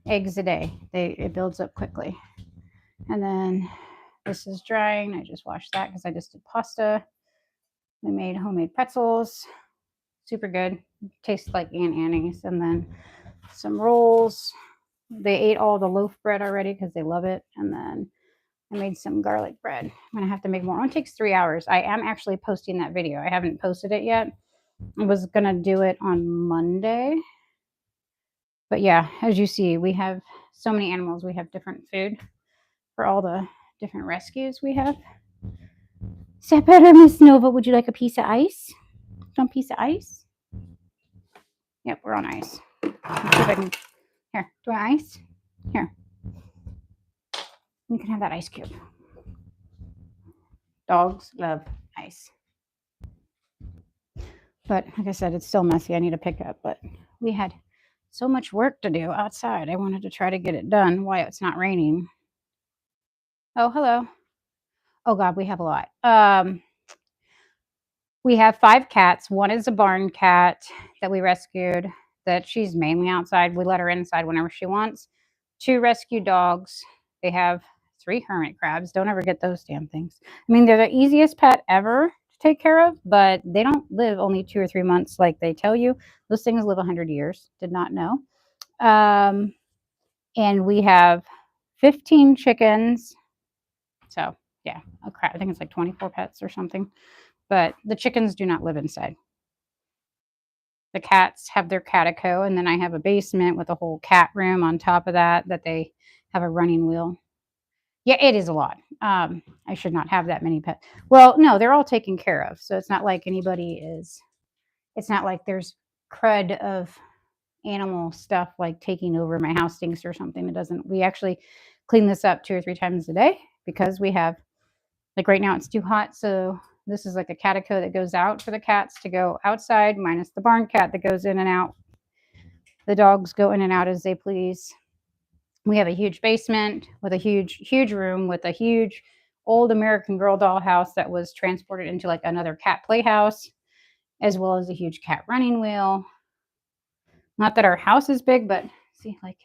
eggs a day. It builds up quickly. And then this is drying. I just washed that because I just did pasta. We made homemade pretzels. Super good. Tastes like Aunt Annie's. And then some rolls. They ate all the loaf bread already because they love it. And then I made some garlic bread. I'm going to have to make more. It only takes 3 hours. I am actually posting that video. I haven't posted it yet. I was going to do it on Monday. But yeah, as you see, we have so many animals. We have different food for all the different rescues we have. Is that better, Miss Nova? Would you like a piece of ice? Some piece of ice? Yep, we're on ice. Let's see if I can. Here, do I ice? Here. You can have that ice cube. Dogs love ice. But like I said, it's still messy. I need to pick up. But we had so much work to do outside. I wanted to try to get it done while it's not raining. Oh, hello. Oh, God, we have a lot. We have 5 cats. One is a barn cat that we rescued, that she's mainly outside. We let her inside whenever she wants. 2 rescue dogs. They have 3 hermit crabs. Don't ever get those damn things. I mean, they're the easiest pet ever to take care of, but they don't live only 2 or 3 months like they tell you. Those things live 100 years. Did not know. And we have 15 chickens. So, yeah, a crap. I think it's like 24 pets or something. But the chickens do not live inside. The cats have their catico, and then I have a basement with a whole cat room on top of that they have a running wheel. Yeah, it is a lot. I should not have that many pets. Well, no, they're all taken care of. So it's not like it's not like there's crud of animal stuff like taking over my house stinks or something. It doesn't. We actually clean this up 2 or 3 times a day because we have, like right now it's too hot. So this is like a catico that goes out for the cats to go outside, minus the barn cat that goes in and out. The dogs go in and out as they please. We have a huge basement with a huge room with a huge old American Girl doll house that was transported into like another cat playhouse, as well as a huge cat running wheel. Not that our house is big, but see, like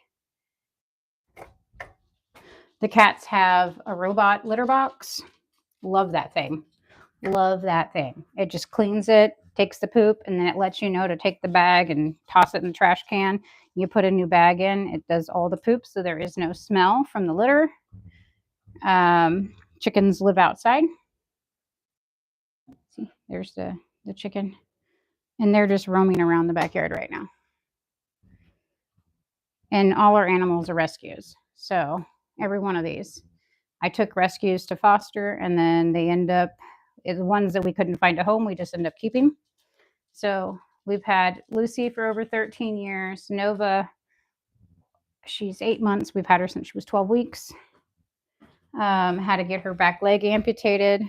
the cats have a robot litter box. Love that thing. Love that thing. It just cleans it, takes the poop, and then it lets you know to take the bag and toss it in the trash can. You put a new bag in, it does all the poop, so there is no smell from the litter. Chickens live outside. See, there's the chicken. And they're just roaming around the backyard right now. And all our animals are rescues. So every one of these. I took rescues to foster, and then they end up, the ones that we couldn't find a home, we just end up keeping. So we've had Lucy for over 13 years. Nova, she's 8 months. We've had her since she was 12 weeks. Had to get her back leg amputated.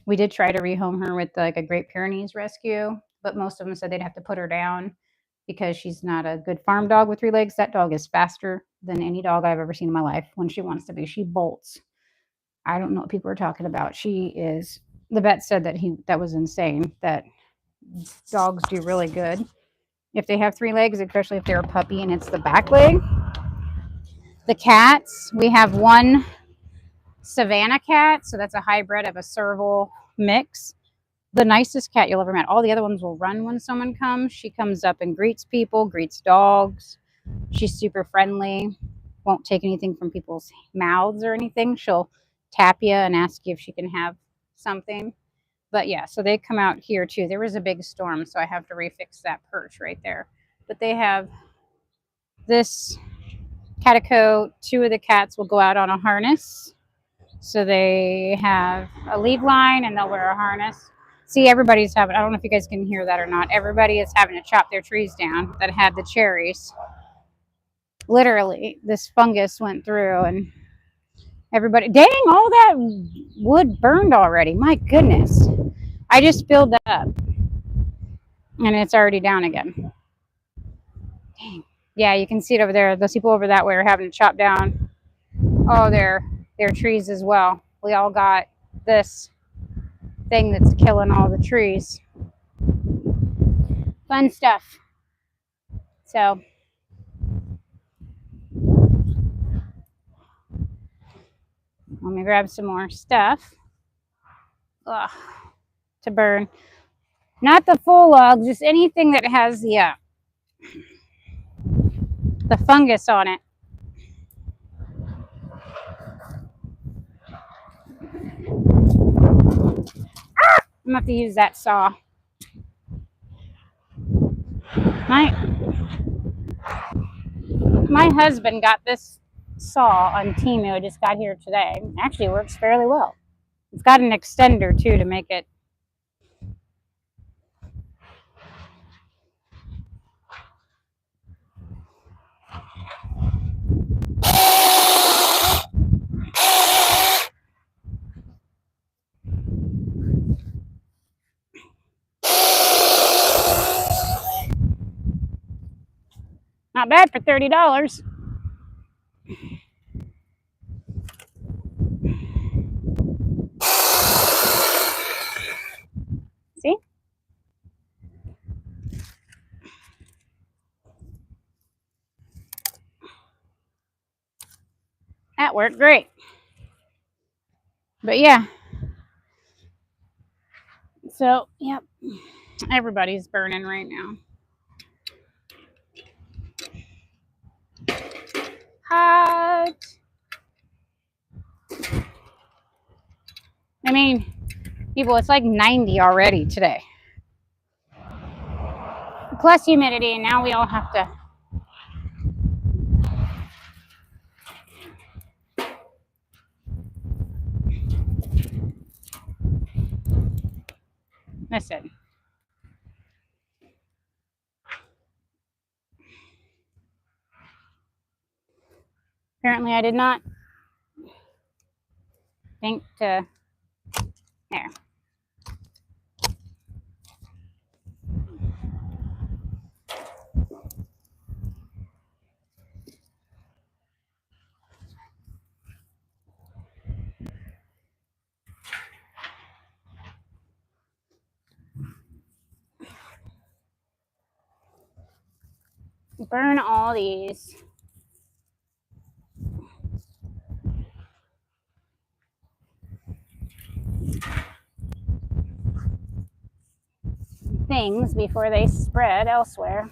We did try to rehome her with like a Great Pyrenees rescue, but most of them said they'd have to put her down because she's not a good farm dog with 3 legs. That dog is faster than any dog I've ever seen in my life when she wants to be. She bolts. I don't know what people are talking about. She is, the vet said that was insane, that dogs do really good if they have 3 legs, especially if they're a puppy and it's the back leg. The cats, we have one Savannah cat, so that's a hybrid of a serval mix. The nicest cat you'll ever met. All the other ones will run when someone comes. She comes up and greets people, greets dogs. She's super friendly. Won't take anything from people's mouths or anything. She'll tap you and ask you if she can have something. But yeah, so they come out here too. There was a big storm, so I have to refix that perch right there. But they have this catico. 2 of the cats will go out on a harness. So they have a lead line and they'll wear a harness. See, everybody's having, I don't know if you guys can hear that or not. Everybody is having to chop their trees down that had the cherries. Literally, this fungus went through and everybody, dang, all that wood burned already. My goodness. I just filled that up and it's already down again. Dang. Yeah, you can see it over there. Those people over that way are having to chop down all their trees as well. We all got this thing that's killing all the trees. Fun stuff. So let me grab some more stuff. Ugh, to burn. Not the full log, just anything that has the fungus on it. I'm gonna have to use that saw. My husband got this saw on Temu. It just got here today. Actually, works fairly well. It's got an extender too to make it. Not bad for $30. See? That worked great. But yeah. So, yep. Everybody's burning right now. Hot. I mean, people, it's like 90 already today. Plus humidity, and now we all have to. Listen. Apparently I did not think to, there. Burn all these. Things before they spread elsewhere.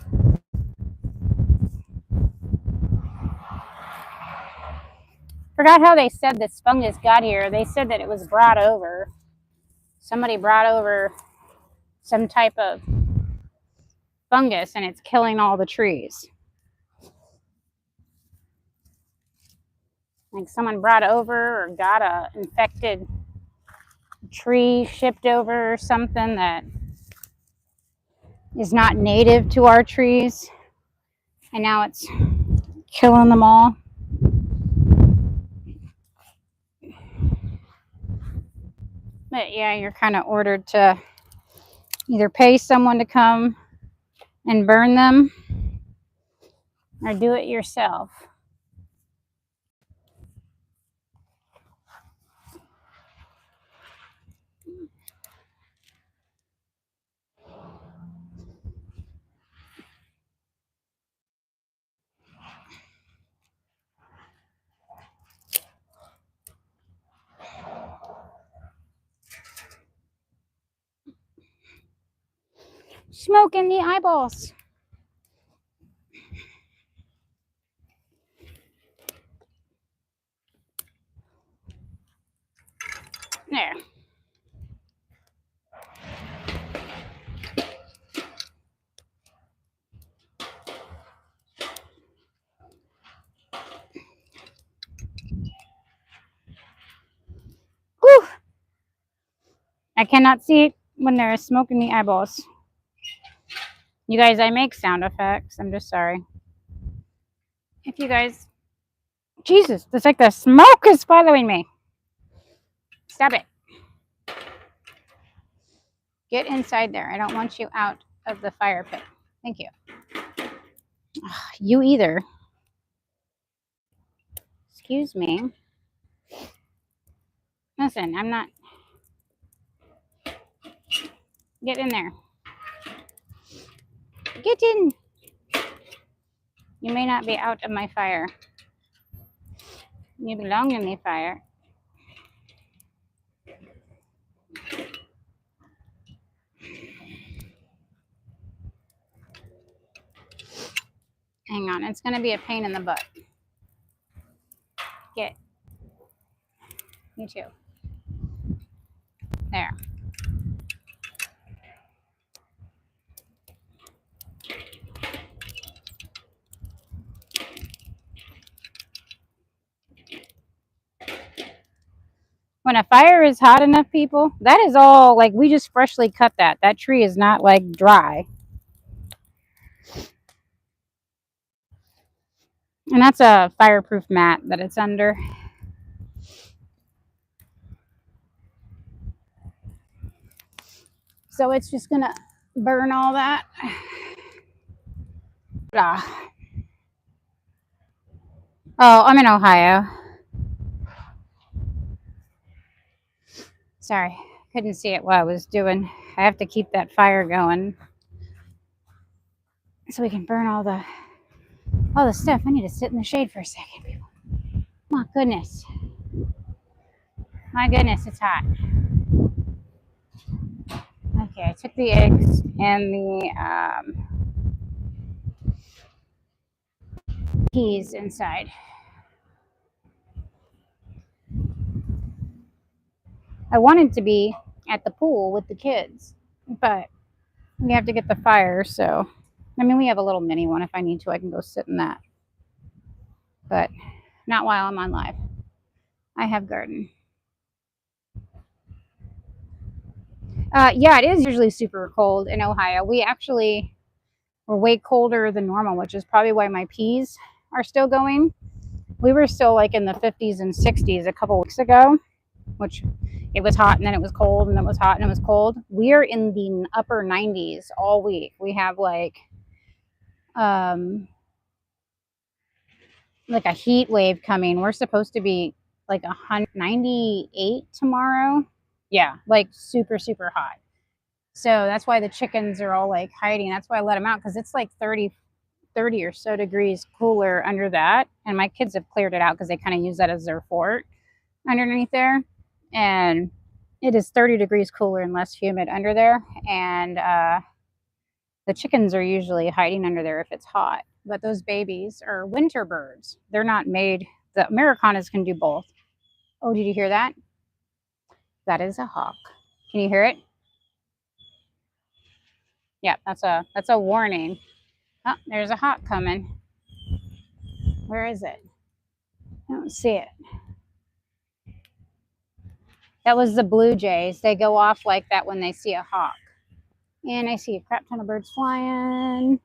Forgot how they said this fungus got here. They said that it was brought over. Somebody brought over some type of fungus and it's killing all the trees. Like someone brought over or got a infected tree shipped over or something that is not native to our trees, and now it's killing them all. But yeah, you're kind of ordered to either pay someone to come and burn them or do it yourself. Smoke in the eyeballs. There. Whew. I cannot see it when there is smoke in the eyeballs. You guys, I make sound effects. I'm just sorry. If you guys... Jesus, it's like the smoke is following me. Stop it. Get inside there. I don't want you out of the fire pit. Thank you. You either. Excuse me. Listen, I'm not... Get in there. Get in. You may not be out of my fire. You belong in the fire. Hang on, it's going to be a pain in the butt. Get. You too. There. When a fire is hot enough, people, that is all, like, we just freshly cut that. That tree is not, like, dry. And that's a fireproof mat that it's under. So it's just going to burn all that. Ah. Oh, I'm in Ohio. Sorry, couldn't see it while I was doing. I have to keep that fire going so we can burn all the stuff. I need to sit in the shade for a second, people. My goodness. My goodness, it's hot. Okay, I took the eggs and the peas inside. I wanted to be at the pool with the kids, but we have to get the fire, so I mean, we have a little mini one. If I need to, I can go sit in that, but not while I'm on live. I have garden. Yeah, it is usually super cold in Ohio. We actually were way colder than normal, which is probably why my peas are still going. We were still like in the 50s and 60s a couple weeks ago, which it was hot and then it was cold and it was hot and it was cold. We are in the upper 90s all week. We have like a heat wave coming. We're supposed to be like 198 tomorrow. Yeah, like super, super hot. So that's why the chickens are all like hiding. That's why I let them out, because it's like 30, 30 or so degrees cooler under that. And my kids have cleared it out because they kind of use that as their fort underneath there. And it is 30 degrees cooler and less humid under there. And the chickens are usually hiding under there if it's hot. But those babies are winter birds. They're not made, the Americanas can do both. Oh, did you hear that? That is a hawk. Can you hear it? Yeah, that's a warning. Oh, there's a hawk coming. Where is it? I don't see it. That was the blue jays. They go off like that when they see a hawk. And I see a crap ton of birds flying.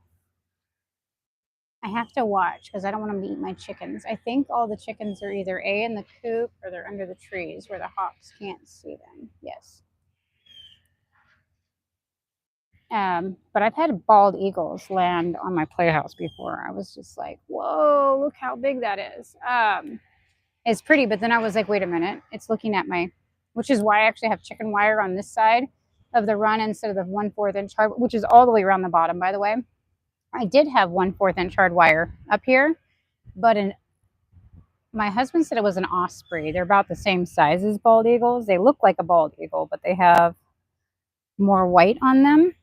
I have to watch because I don't want them to eat my chickens. I think all the chickens are either A in the coop or they're under the trees where the hawks can't see them. Yes. But I've had bald eagles land on my playhouse before. I was just like, whoa, look how big that is. It's pretty, but then I was like, wait a minute. It's looking at my, which is why I actually have chicken wire on this side of the run instead of the 1/4 inch hard, which is all the way around the bottom, by the way. I did have 1/4 inch hard wire up here, but my husband said it was an osprey. They're about the same size as bald eagles. They look like a bald eagle, but they have more white on them.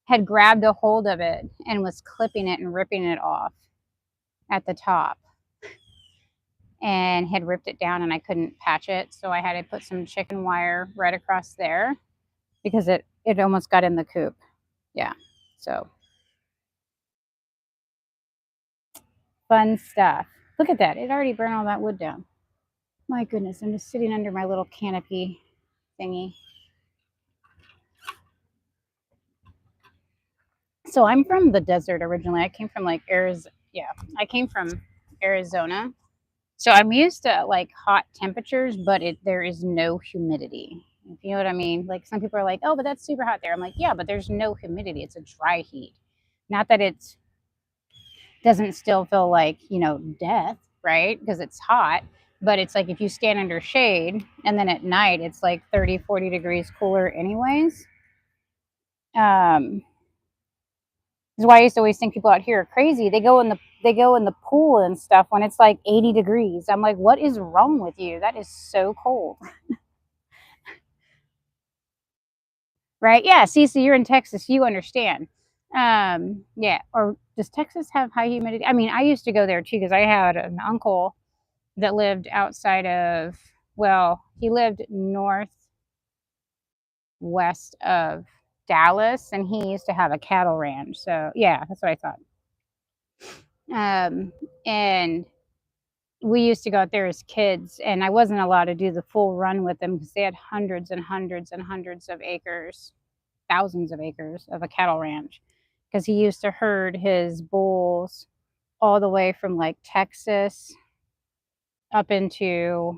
Had grabbed a hold of it and was clipping it and ripping it off at the top and had ripped it down and I couldn't patch it. So I had to put some chicken wire right across there because it almost got in the coop. Yeah. So fun stuff. Look at that. It already burned all that wood down. My goodness. I'm just sitting under my little canopy thingy. So I'm from the desert originally. I came from like Arizona. Yeah, I came from Arizona. So I'm used to like hot temperatures, but there is no humidity. If you know what I mean? Like some people are like, "Oh, but that's super hot there." I'm like, "Yeah, but there's no humidity. It's a dry heat. Not that it doesn't still feel like, death, right? Because it's hot, but it's like if you stand under shade and then at night it's like 30, 40 degrees cooler anyways. This is why I used to always think people out here are crazy. They go in the pool and stuff when it's like 80 degrees. I'm like, what is wrong with you? That is so cold. Right? Yeah. See, so you're in Texas, you understand. Yeah. Or does Texas have high humidity? I mean, I used to go there too because I had an uncle that lived outside of, well, he lived northwest of Dallas and he used to have a cattle ranch. So yeah, that's what I thought. And we used to go out there as kids and I wasn't allowed to do the full run with them because they had hundreds and hundreds and hundreds of acres, thousands of acres of a cattle ranch because he used to herd his bulls all the way from like Texas up into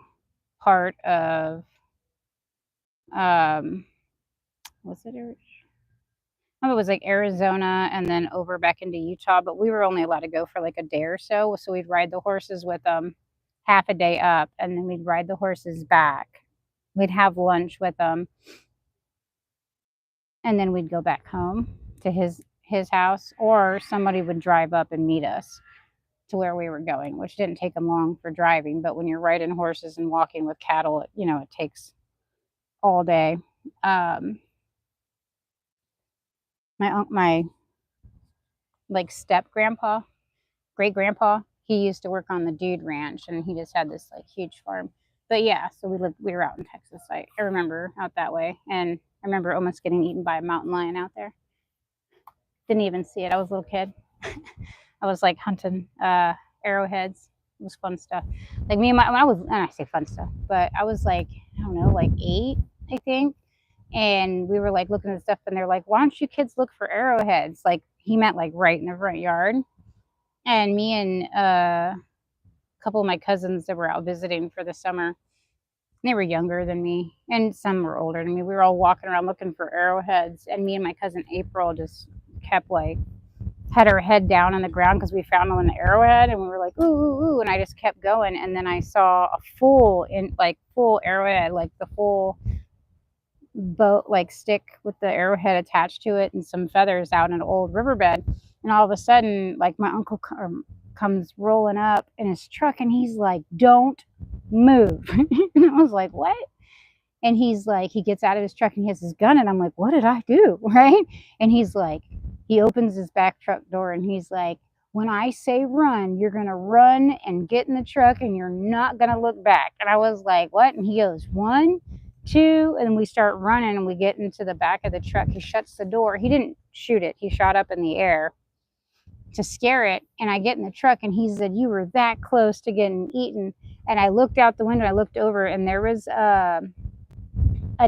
part of was it it was like Arizona and then over back into Utah, but we were only allowed to go for like a day or so. So we'd ride the horses with them half a day up and then we'd ride the horses back. We'd have lunch with them and then we'd go back home to his house or somebody would drive up and meet us to where we were going, which didn't take them long for driving. But when you're riding horses and walking with cattle, it takes all day. My like step grandpa, great grandpa, he used to work on the Dude Ranch and he just had this like huge farm. But yeah, so we were out in Texas. I remember out that way and I remember almost getting eaten by a mountain lion out there. Didn't even see it. I was a little kid. I was like hunting arrowheads. It was fun stuff. Like me and I say fun stuff, but I was like, I don't know, like 8, I think. And we were like looking at stuff and they're like, why don't you kids look for arrowheads? Like he meant like right in the front yard. And me and a couple of my cousins that were out visiting for the summer, they were younger than me and some were older than me. We were all walking around looking for arrowheads. And me and my cousin April just kept like, had her head down on the ground because we found them in the arrowhead and we were like, ooh, ooh, ooh. And I just kept going. And then I saw a full arrowhead, like the full boat, like stick with the arrowhead attached to it and some feathers out in an old riverbed. And all of a sudden, like my uncle comes rolling up in his truck and he's like, "Don't move." And I was like, "What?" And he's like, he gets out of his truck and he has his gun. And I'm like, "What did I do?" Right. And he's like, he opens his back truck door and he's like, "When I say run, you're going to run and get in the truck and you're not going to look back." And I was like, "What?" And he goes, "One, two," and we start running and we get into the back of the truck. He shuts the door. He didn't shoot it. He shot up in the air to scare it. And I get in the truck and he said, "You were that close to getting eaten." And I looked out the window, I looked over, and there was a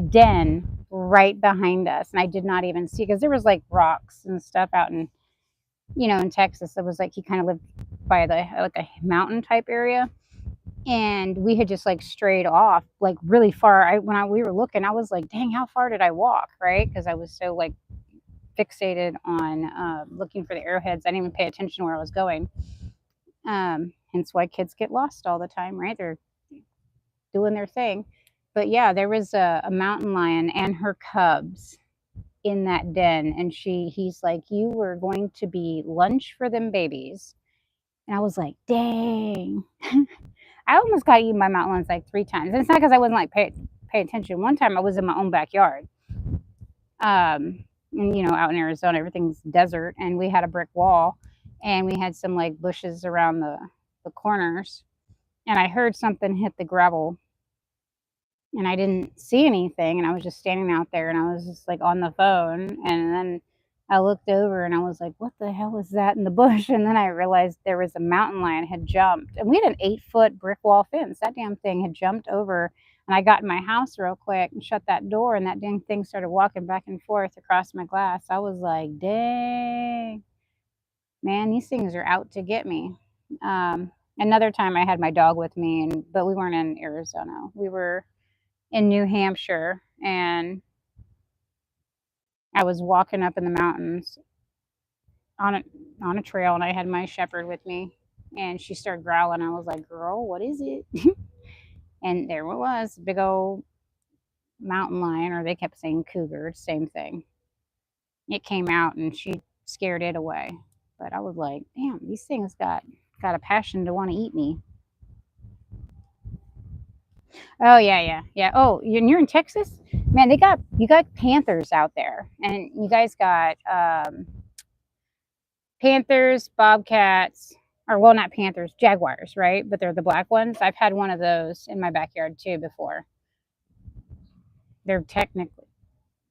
den right behind us. And I did not even see, because there was like rocks and stuff out in, in Texas. It was like he kind of lived by the like a mountain type area. And we had just like strayed off like really far. We were looking, I was like, "Dang, how far did I walk?" Right? Because I was so like fixated on looking for the arrowheads. I didn't even pay attention where I was going. Hence why kids get lost all the time, right? They're doing their thing. But yeah, there was a mountain lion and her cubs in that den, and he's like, "You were going to be lunch for them babies." And I was like, "Dang." I almost got eaten by mountain lions like 3 times. And it's not because I wasn't like pay attention. One time I was in my own backyard. And out in Arizona, everything's desert, and we had a brick wall, and we had some like bushes around the corners, and I heard something hit the gravel, and I didn't see anything, and I was just standing out there, and I was just like on the phone, and then I looked over and I was like, "What the hell is that in the bush?" And then I realized there was a mountain lion had jumped, and we had an 8-foot brick wall fence. That damn thing had jumped over, and I got in my house real quick and shut that door, and that dang thing started walking back and forth across my glass. I was like, "Dang, man, these things are out to get me." Another time I had my dog with me, but we weren't in Arizona. We were in New Hampshire, and I was walking up in the mountains on a trail, and I had my shepherd with me, and she started growling. I was like, "Girl, what is it?" And there it was, big old mountain lion, or they kept saying cougar, same thing. It came out and she scared it away. But I was like, "Damn, these things got a passion to want to eat me." Oh yeah, yeah, yeah. Oh, you're in Texas, man. You got panthers out there, and you guys got panthers, bobcats, or well, not panthers, jaguars, right? But they're the black ones. I've had one of those in my backyard too before. They're technically.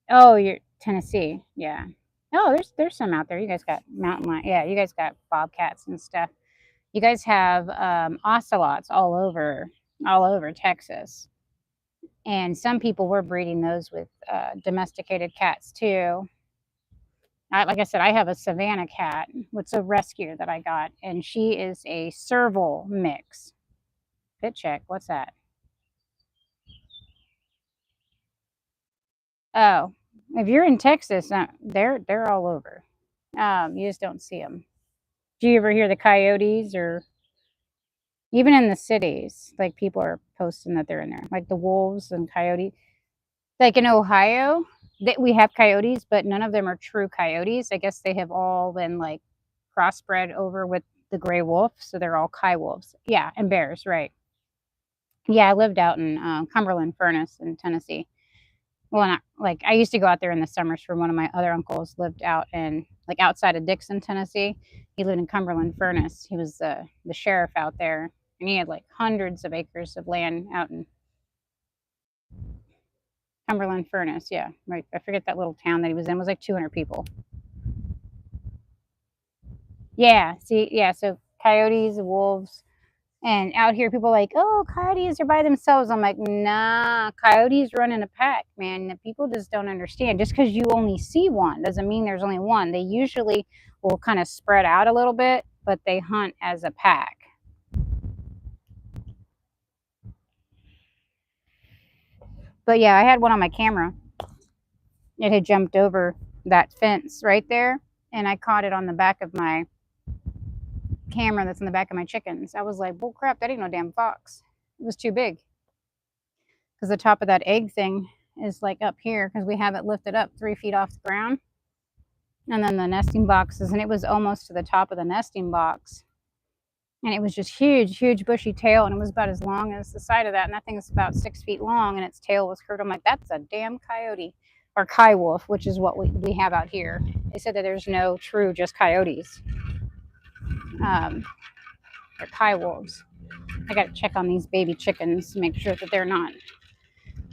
Oh, you're Tennessee, yeah. Oh, there's some out there. You guys got mountain lion. Yeah, you guys got bobcats and stuff. You guys have ocelots all over Texas, and some people were breeding those with domesticated cats too. Like I said, I have a Savannah cat. What's a rescue that I got, and she is a serval mix. Fit check. What's that? Oh, if you're in Texas, they're all over. You just don't see them. Do you ever hear the coyotes, or even in the cities? Like people are posting that they're in there, like the wolves and coyotes. Like in Ohio, that we have coyotes, but none of them are true coyotes. I guess they have all been like crossbred over with the gray wolf, so they're all coy wolves. Yeah, and bears, right? Yeah, I lived out in Cumberland Furnace in Tennessee. Well, not like I used to go out there in the summers for one of my other uncles lived out in like outside of Dixon, Tennessee. He lived in Cumberland Furnace. He was the sheriff out there, and he had like hundreds of acres of land out in Cumberland Furnace. Yeah, right. I forget that little town that he was in. It was like 200 people. Yeah. See, yeah. So coyotes, wolves, and out here people are like, "Oh, coyotes are by themselves." I'm like, "Nah, coyotes run in a pack, man. The people just don't understand. Just because you only see one doesn't mean there's only one. They usually will kind of spread out a little bit, but they hunt as a pack." But yeah, I had one on my camera. It had jumped over that fence right there, and I caught it on the back of my camera that's in the back of my chickens. I was like, "Bull crap, that ain't no damn fox." It was too big, because the top of that egg thing is like up here, because we have it lifted up 3 feet off the ground. And then the nesting boxes, and it was almost to the top of the nesting box. And it was just huge, huge bushy tail, and it was about as long as the side of that. And that thing is about 6 feet long, and its tail was curved. I'm like, that's a damn coyote or wolf, which is what we have out here. They said that there's no true just coyotes. They're wolves. I got to check on these baby chickens to make sure that they're not.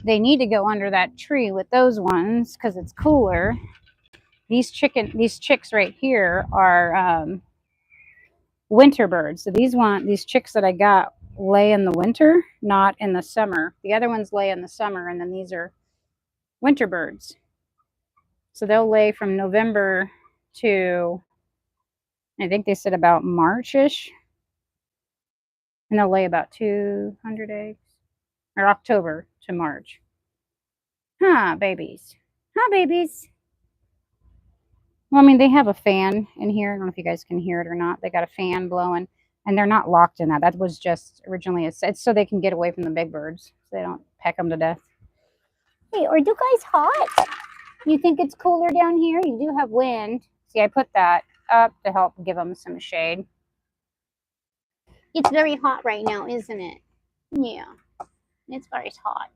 They need to go under that tree with those ones because it's cooler. These chicks right here are winter birds. So these chicks that I got lay in the winter, not in the summer. The other ones lay in the summer, and then these are winter birds. So they'll lay from November to, I think they said about March-ish. And they'll lay about 200 eggs. Or October to March. Huh, babies. Huh, babies. Well, I mean, they have a fan in here. I don't know if you guys can hear it or not. They got a fan blowing, and they're not locked in that. That was just originally, it's so they can get away from the big birds, so they don't peck them to death. Hey, are you guys hot? You think it's cooler down here? You do have wind. See, I put that up to help give them some shade. It's very hot right now, isn't it? Yeah, it's very hot.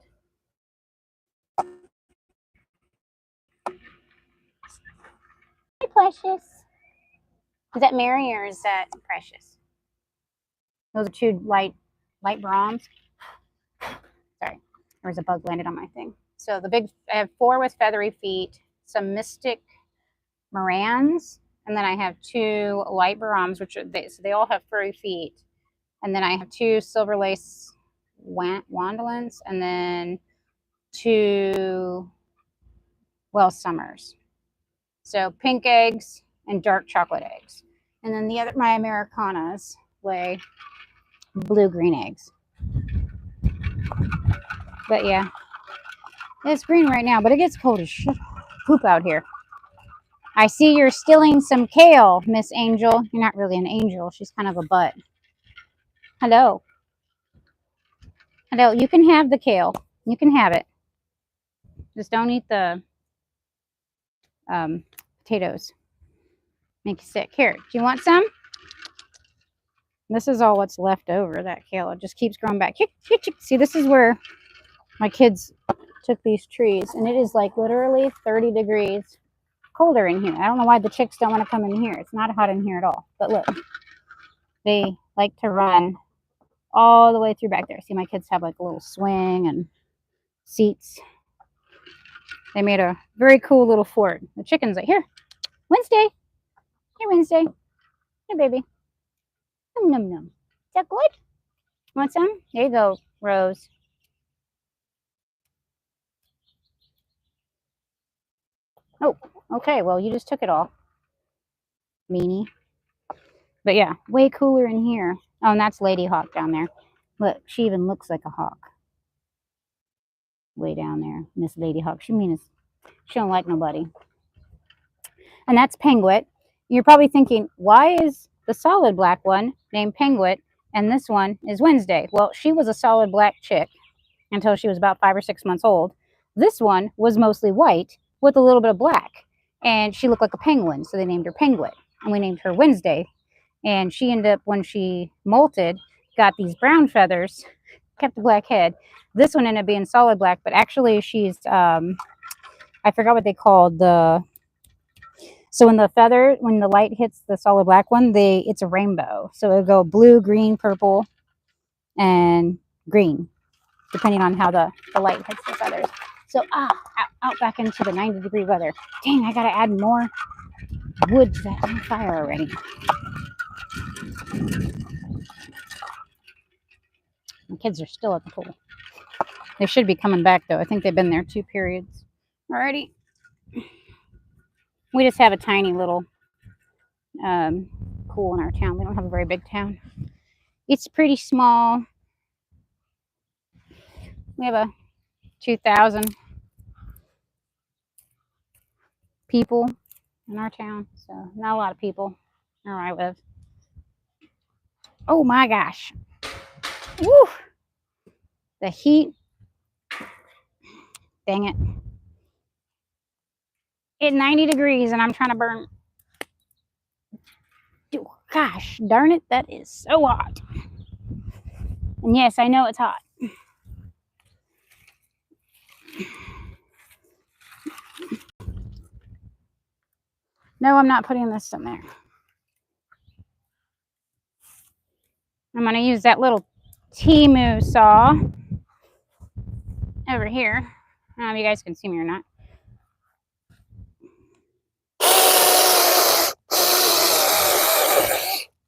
Hi, Precious. Is that Mary or is that Precious? Those are two light Brahms. Sorry, there was a bug landed on my thing. So I have 4 with feathery feet, some mystic Morans, and then I have 2 light Brahms, which are so they all have furry feet. And then I have 2 silver lace Wandolins, and then 2 Summers. So pink eggs and dark chocolate eggs. And then my Americanas lay blue-green eggs. But yeah, it's green right now, but it gets cold as shit poop out here. I see you're stealing some kale, Miss Angel. You're not really an angel. She's kind of a butt. Hello. Hello. You can have the kale. You can have it. Just don't eat the potatoes. Make you sick. Here, do you want some? This is all what's left over, that kale. It just keeps growing back. See, this is where my kids took these trees, and it is like literally 30 degrees colder in here. I don't know why the chicks don't want to come in here. It's not hot in here at all. But look, they like to run all the way through back there. See, my kids have like a little swing and seats. They made a very cool little fort. The chicken's like, here, Wednesday. Here, Wednesday. Here, baby. Num, num, num. Is that good? Want some? There you go, Rose. Oh, okay. Well, you just took it all. Meanie. But yeah, way cooler in here. Oh, and that's Lady Hawk down there. Look, she even looks like a hawk. Way down there, Miss Lady Hawk. She don't like nobody. And that's Penguin. You're probably thinking, why is the solid black one named Penguin and this one is Wednesday? Well, she was a solid black chick until she was about 5 or 6 months old. This one was mostly white with a little bit of black, and she looked like a penguin, so they named her Penguin, and we named her Wednesday. And she ended up, when she molted, got these brown feathers, kept the black head. This one ended up being solid black, but actually she's I forgot what they called so when the light hits the solid black one, it's a rainbow. So it'll go blue, green, purple, and green, depending on how the light hits the feathers. So out back into the 90-degree weather. Dang, I gotta add more wood to that fire already. The kids are still at the pool. They should be coming back though. I think they've been there 2 periods already. We just have a tiny little pool in our town. We don't have a very big town. It's pretty small. We have a 2,000 people in our town, so not a lot of people where I live. Oh my gosh. Woo! The heat. Dang it. at 90 degrees and I'm trying to burn. Gosh darn it, that is so hot. And yes, I know it's hot. No, I'm not putting this in there. I'm going to use that little Temu saw over here. I don't know if you guys can see me or not.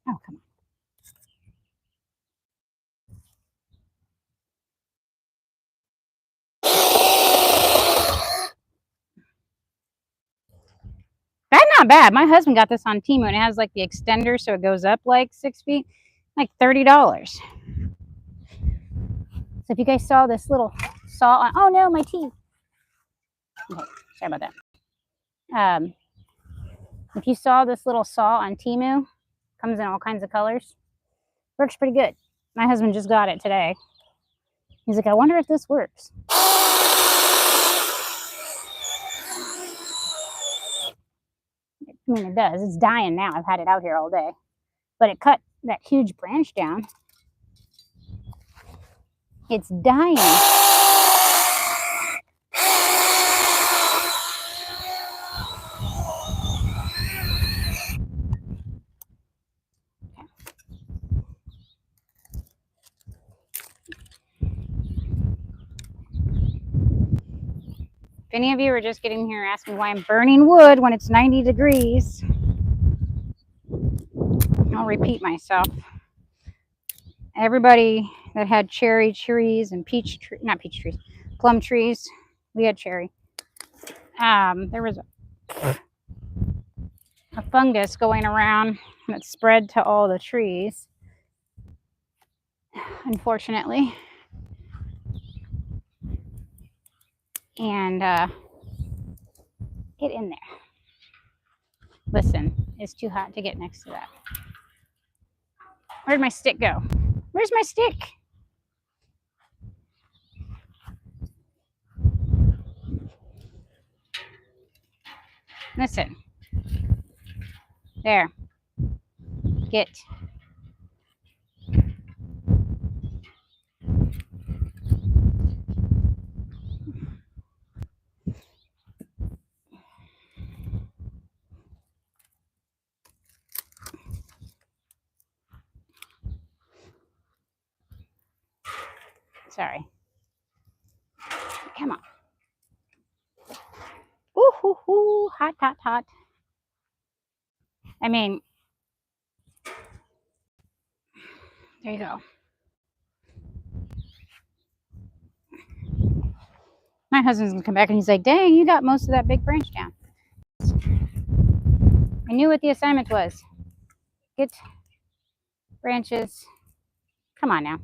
Oh, come on. That's not bad. My husband got this on Temu and it has like the extender so it goes up like 6 feet, like $30. So if you guys saw this little saw on, oh no, my teeth. Okay, sorry about that. If you saw this little saw on Temu, comes in all kinds of colors. Works pretty good. My husband just got it today. He's like, I wonder if this works. I mean, it does. It's dying now. I've had it out here all day. But it cut that huge branch down. It's dying. If any of you are just getting here asking why I'm burning wood when it's 90 degrees, I'll repeat myself. Everybody that had cherry trees and plum trees, we had cherry. There was a fungus going around that spread to all the trees, unfortunately. And get in there. Listen, it's too hot to get next to that. Where'd my stick go? Where's my stick? Listen. There. Get. Sorry. Come on. Ooh, hoo, hoo. Hot, hot, hot. I mean, there you go. My husband's gonna come back and he's like, dang, you got most of that big branch down. I knew what the assignment was. Get branches. Come on now.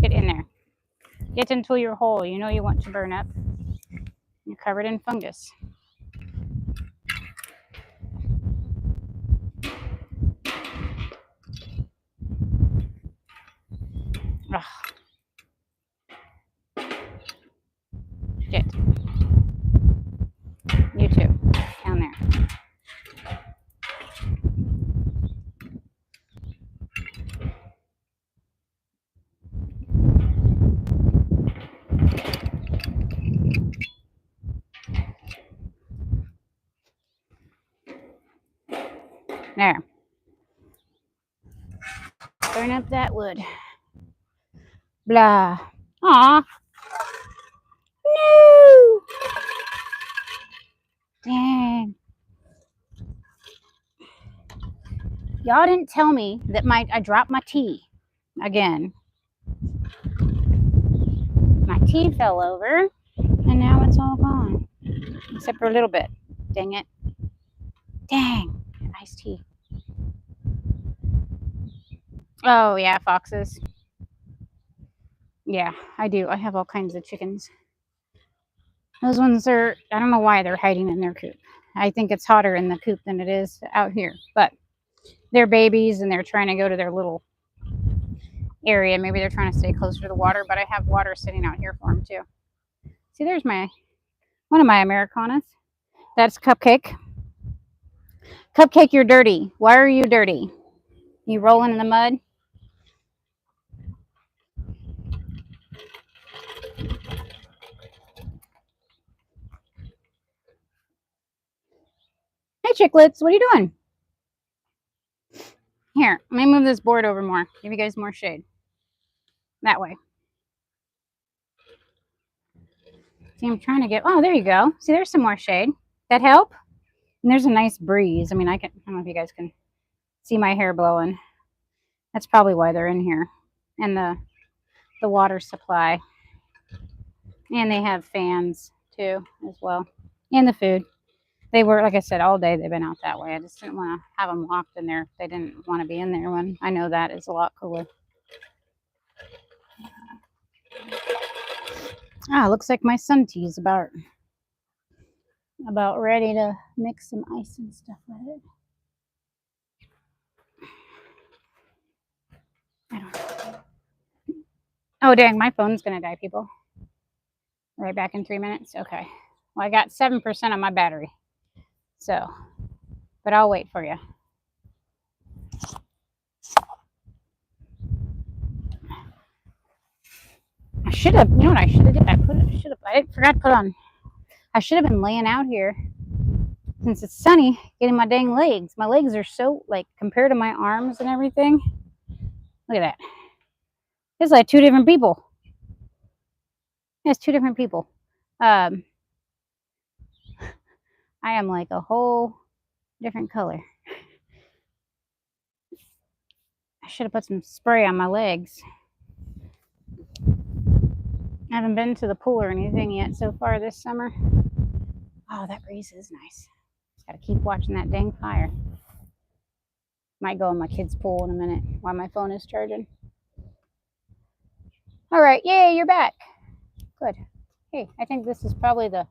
Get in there. Get into your hole. You know you want to burn up. You're covered in fungus. Ugh. Get. You too. Down there. There. Burn up that wood. Blah. Aw. No. Dang. Y'all didn't tell me that I dropped my tea again. My tea fell over and now it's all gone. Except for a little bit. Dang it. Dang. Iced tea. Oh, yeah, foxes. Yeah, I do. I have all kinds of chickens. Those ones are, I don't know why they're hiding in their coop. I think it's hotter in the coop than it is out here. But they're babies and they're trying to go to their little area. Maybe they're trying to stay closer to the water, but I have water sitting out here for them too. See, there's my One of my Americanas. That's Cupcake. Cupcake, you're dirty. Why are you dirty? You rolling in the mud? Hey, chicklets, what are you doing? Here, let me move this board over more. Give you guys more shade. That way. See, I'm trying to get. Oh, there you go. See, there's some more shade. That help? And there's a nice breeze. I mean, I don't know if you guys can see my hair blowing. That's probably why they're in here. And the water supply. And they have fans too, as well. And the food. They were, like I said, all day they've been out that way. I just didn't want to have them locked in there if they didn't want to be in there when I know that is a lot cooler. Ah, looks like my sun tea is about ready to mix some ice and stuff with it. I don't know. Oh, dang, my phone's going to die, people. Right back in 3 minutes? Okay. Well, I got 7% on my battery. So, but I'll wait for you. I should have, you know what I should have did? I forgot to put on, I should have been laying out here since it's sunny, getting my dang legs. My legs are so, like, compared to my arms and everything. Look at that. It's like two different people. It's two different people. I am like a whole different color. I should have put some spray on my legs. I haven't been to the pool or anything yet so far this summer. Oh, that breeze is nice. Just gotta keep watching that dang fire. Might go in my kids' pool in a minute while my phone is charging. All right, yay, you're back. Good. Hey, I think this is probably the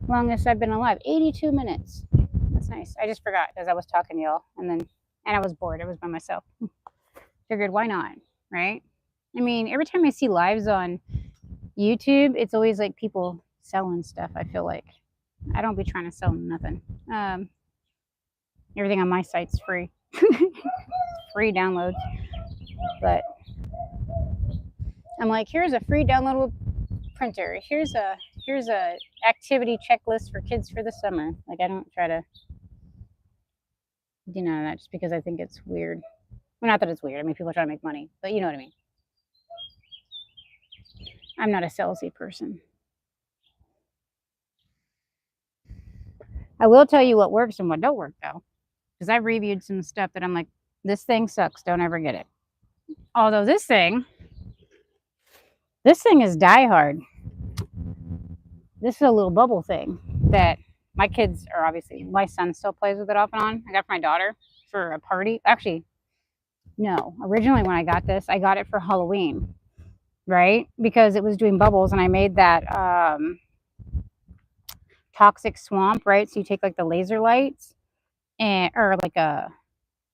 longest I've been alive. 82 minutes. That's nice. I just forgot because I was talking to y'all and I was bored. I was by myself. Figured why not, right? I mean, every time I see lives on YouTube, it's always like people selling stuff. I feel like I don't be trying to sell nothing. Everything on my site's free, free downloads. But I'm like, here's a free downloadable printer. Here's a activity checklist for kids for the summer. Like I don't try to do none of that just because I think it's weird. Well, not that it's weird. I mean, people try to make money, but you know what I mean. I'm not a salesy person. I will tell you what works and what don't work though, because I've reviewed some stuff that I'm like, this thing sucks. Don't ever get it. Although this thing is die hard. This is a little bubble thing that my kids are obviously, my son still plays with it off and on. I got for my daughter for a party. Actually, no, originally when I got this, I got it for Halloween, right? Because it was doing bubbles and I made that toxic swamp, right? So you take like the laser lights and, or like a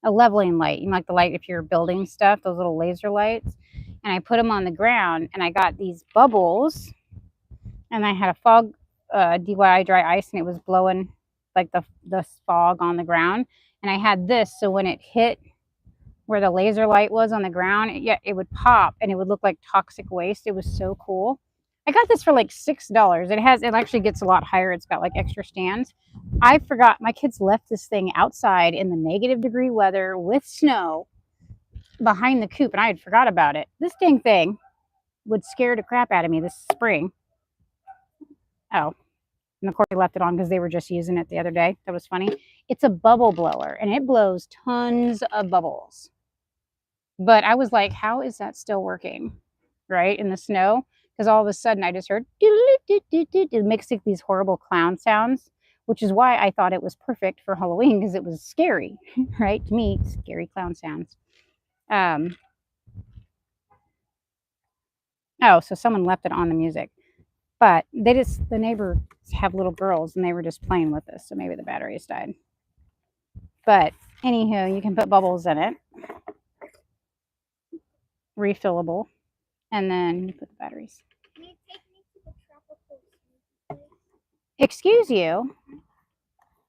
leveling light, you know, like the light if you're building stuff, those little laser lights. And I put them on the ground and I got these bubbles and I had a fog DIY dry ice and it was blowing like the fog on the ground. And I had this so when it hit where the laser light was on the ground, it would pop and it would look like toxic waste. It was so cool. I got this for like $6. It actually gets a lot higher. It's got like extra stands. I forgot my kids left this thing outside in the -degree weather with snow behind the coop and I had forgot about it. This dang thing would scare the crap out of me this spring. Oh, and of course they left it on because they were just using it the other day. That was funny. It's a bubble blower and it blows tons of bubbles. But I was like, how is that still working? Right? In the snow? Because all of a sudden I just heard it makes like these horrible clown sounds, which is why I thought it was perfect for Halloween because it was scary, right? To me, scary clown sounds. Oh, so someone left it on the music. But the neighbors have little girls and they were just playing with this. So maybe the batteries died. But anywho, you can put bubbles in it. Refillable. And then you put the batteries. Excuse you?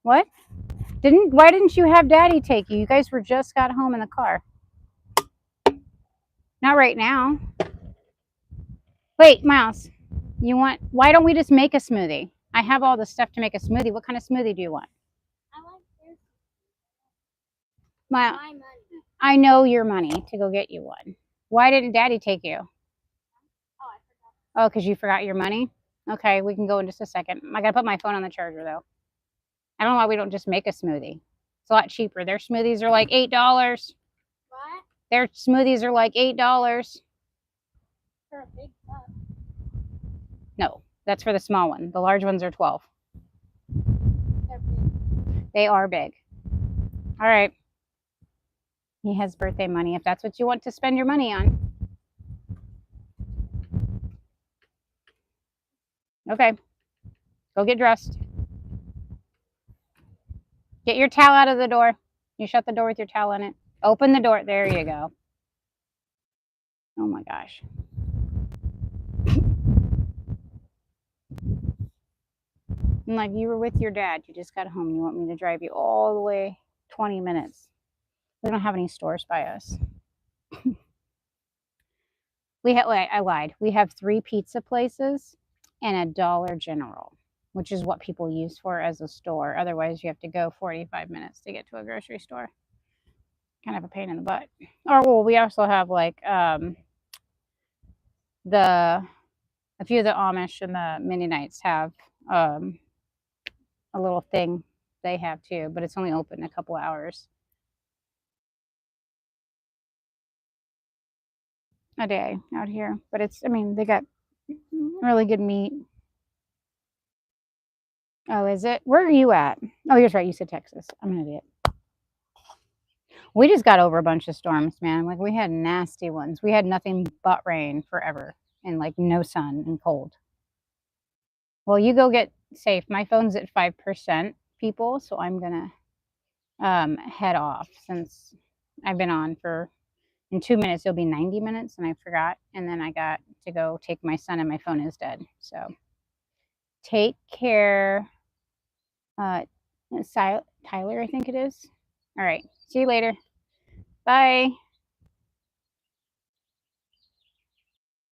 What? Why didn't you have Daddy take you? You guys were just got home in the car. Not right now. Wait, Mouse. Why don't we just make a smoothie? I have all the stuff to make a smoothie. What kind of smoothie do you want? I want this. My My money. I know your money to go get you one. Why didn't Daddy take you? Oh, I forgot. Oh, because you forgot your money? Okay, we can go in just a second. I gotta put my phone on the charger though. I don't know why we don't just make a smoothie. It's a lot cheaper. Their smoothies are like $8. What? Their smoothies are like $8. For a big cup. No, that's for the small one. The large ones are 12. They're big. They are big. All right. He has birthday money if that's what you want to spend your money on. Okay. Go get dressed. Get your towel out of the door. You shut the door with your towel in it. Open the door. There you go. Oh my gosh. I'm like, you were with your dad. You just got home. You want me to drive you all the way 20 minutes. We don't have any stores by us. Wait, I lied. We have 3 pizza places and a Dollar General, which is what people use for as a store. Otherwise, you have to go 45 minutes to get to a grocery store. Kind of a pain in the butt. Or well, we also have like a few of the Amish and the Mennonites have a little thing they have too, but it's only open a couple hours a day out here. But I mean, they got really good meat. Oh, is it? Where are you at? Oh, you're right. You said Texas. I'm an idiot. We just got over a bunch of storms, man. Like we had nasty ones. We had nothing but rain forever and like no sun and cold. Well, you go get safe. My phone's at 5%, people, so I'm gonna head off since I've been on for in 2 minutes. It'll be 90 minutes, and I forgot. And then I got to go take my son, and my phone is dead. So take care, Tyler. I think it is. All right. See you later. Bye.